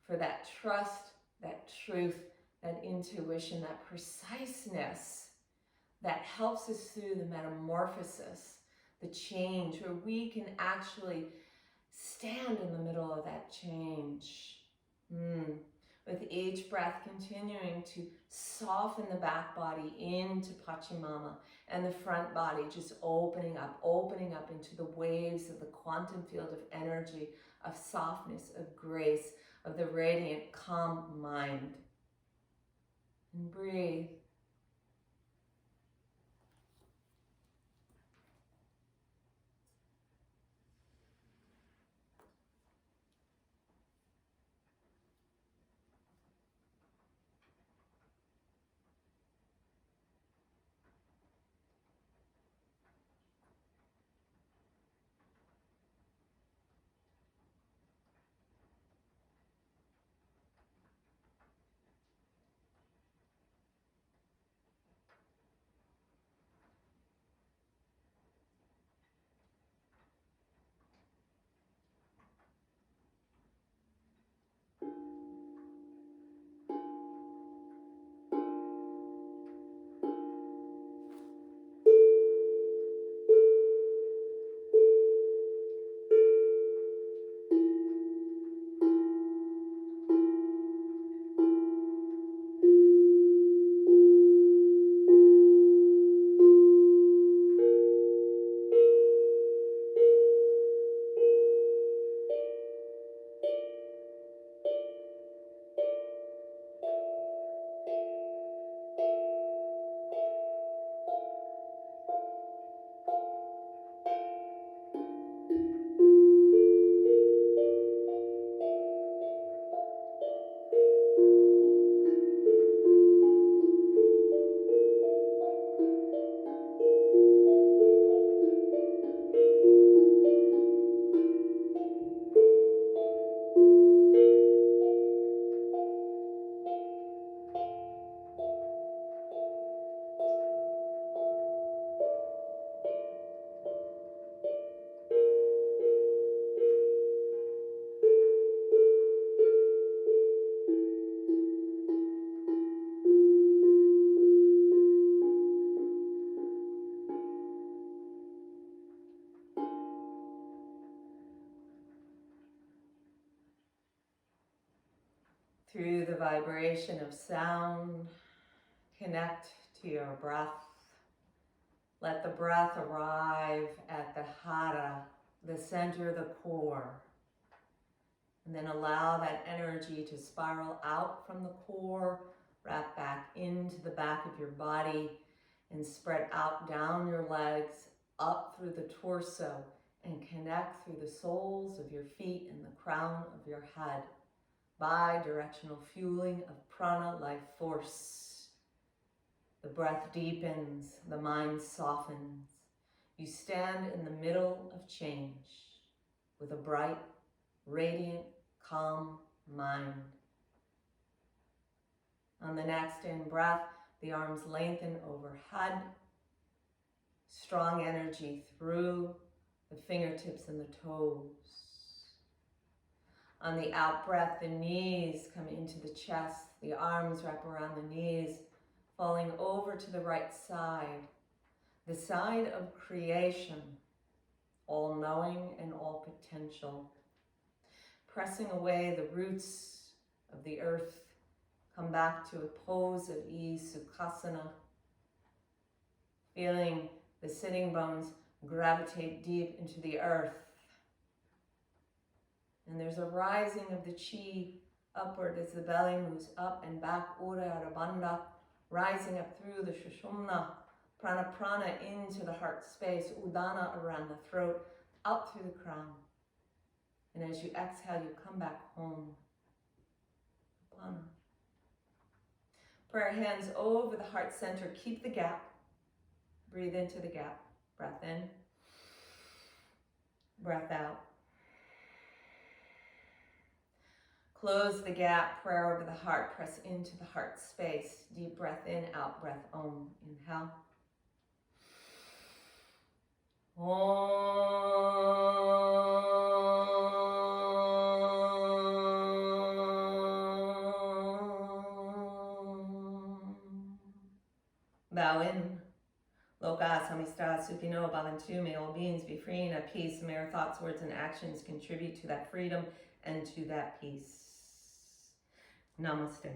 for that trust, that truth, that intuition, that preciseness that helps us through the metamorphosis, the change, where we can actually stand in the middle of that change. With each breath, continuing to soften the back body into Pachimama, and the front body just opening up into the waves of the quantum field of energy, of softness, of grace, of the radiant, calm mind. And breathe. through the vibration of sound, connect to your breath. Let the breath arrive at the hara, the center of the core. And then allow that energy to spiral out from the core, wrap back into the back of your body, and spread out down your legs, up through the torso, and connect through the soles of your feet and the crown of your head. Bi-directional fueling of prana, life force. The breath deepens, the mind softens. You stand in the middle of change with a bright, radiant, calm mind. On the next in-breath, the arms lengthen overhead. Strong energy through the fingertips and the toes. On the out-breath, the knees come into the chest. The arms wrap around the knees, falling over to the right side. The side of creation, all-knowing and all-potential. Pressing away the roots of the earth, come back to a pose of ease, Sukhasana. Feeling the sitting bones gravitate deep into the earth. And there's a rising of the chi upward as the belly moves up and back, Ura Arabandha, rising up through the Shushumna, Prana into the heart space, Udana around the throat, up through the crown. And as you exhale, you come back home. Apana. Prayer hands over the heart center. Keep the gap. Breathe into the gap. Breath in. Breath out. Close the gap. Prayer over the heart. Press into the heart space. Deep breath in, out, breath Om. Inhale. Bow in. Loka samista sukhino bhavantu. May all beings be free and at peace. May our thoughts, words, and actions contribute to that freedom and to that peace. Namaste.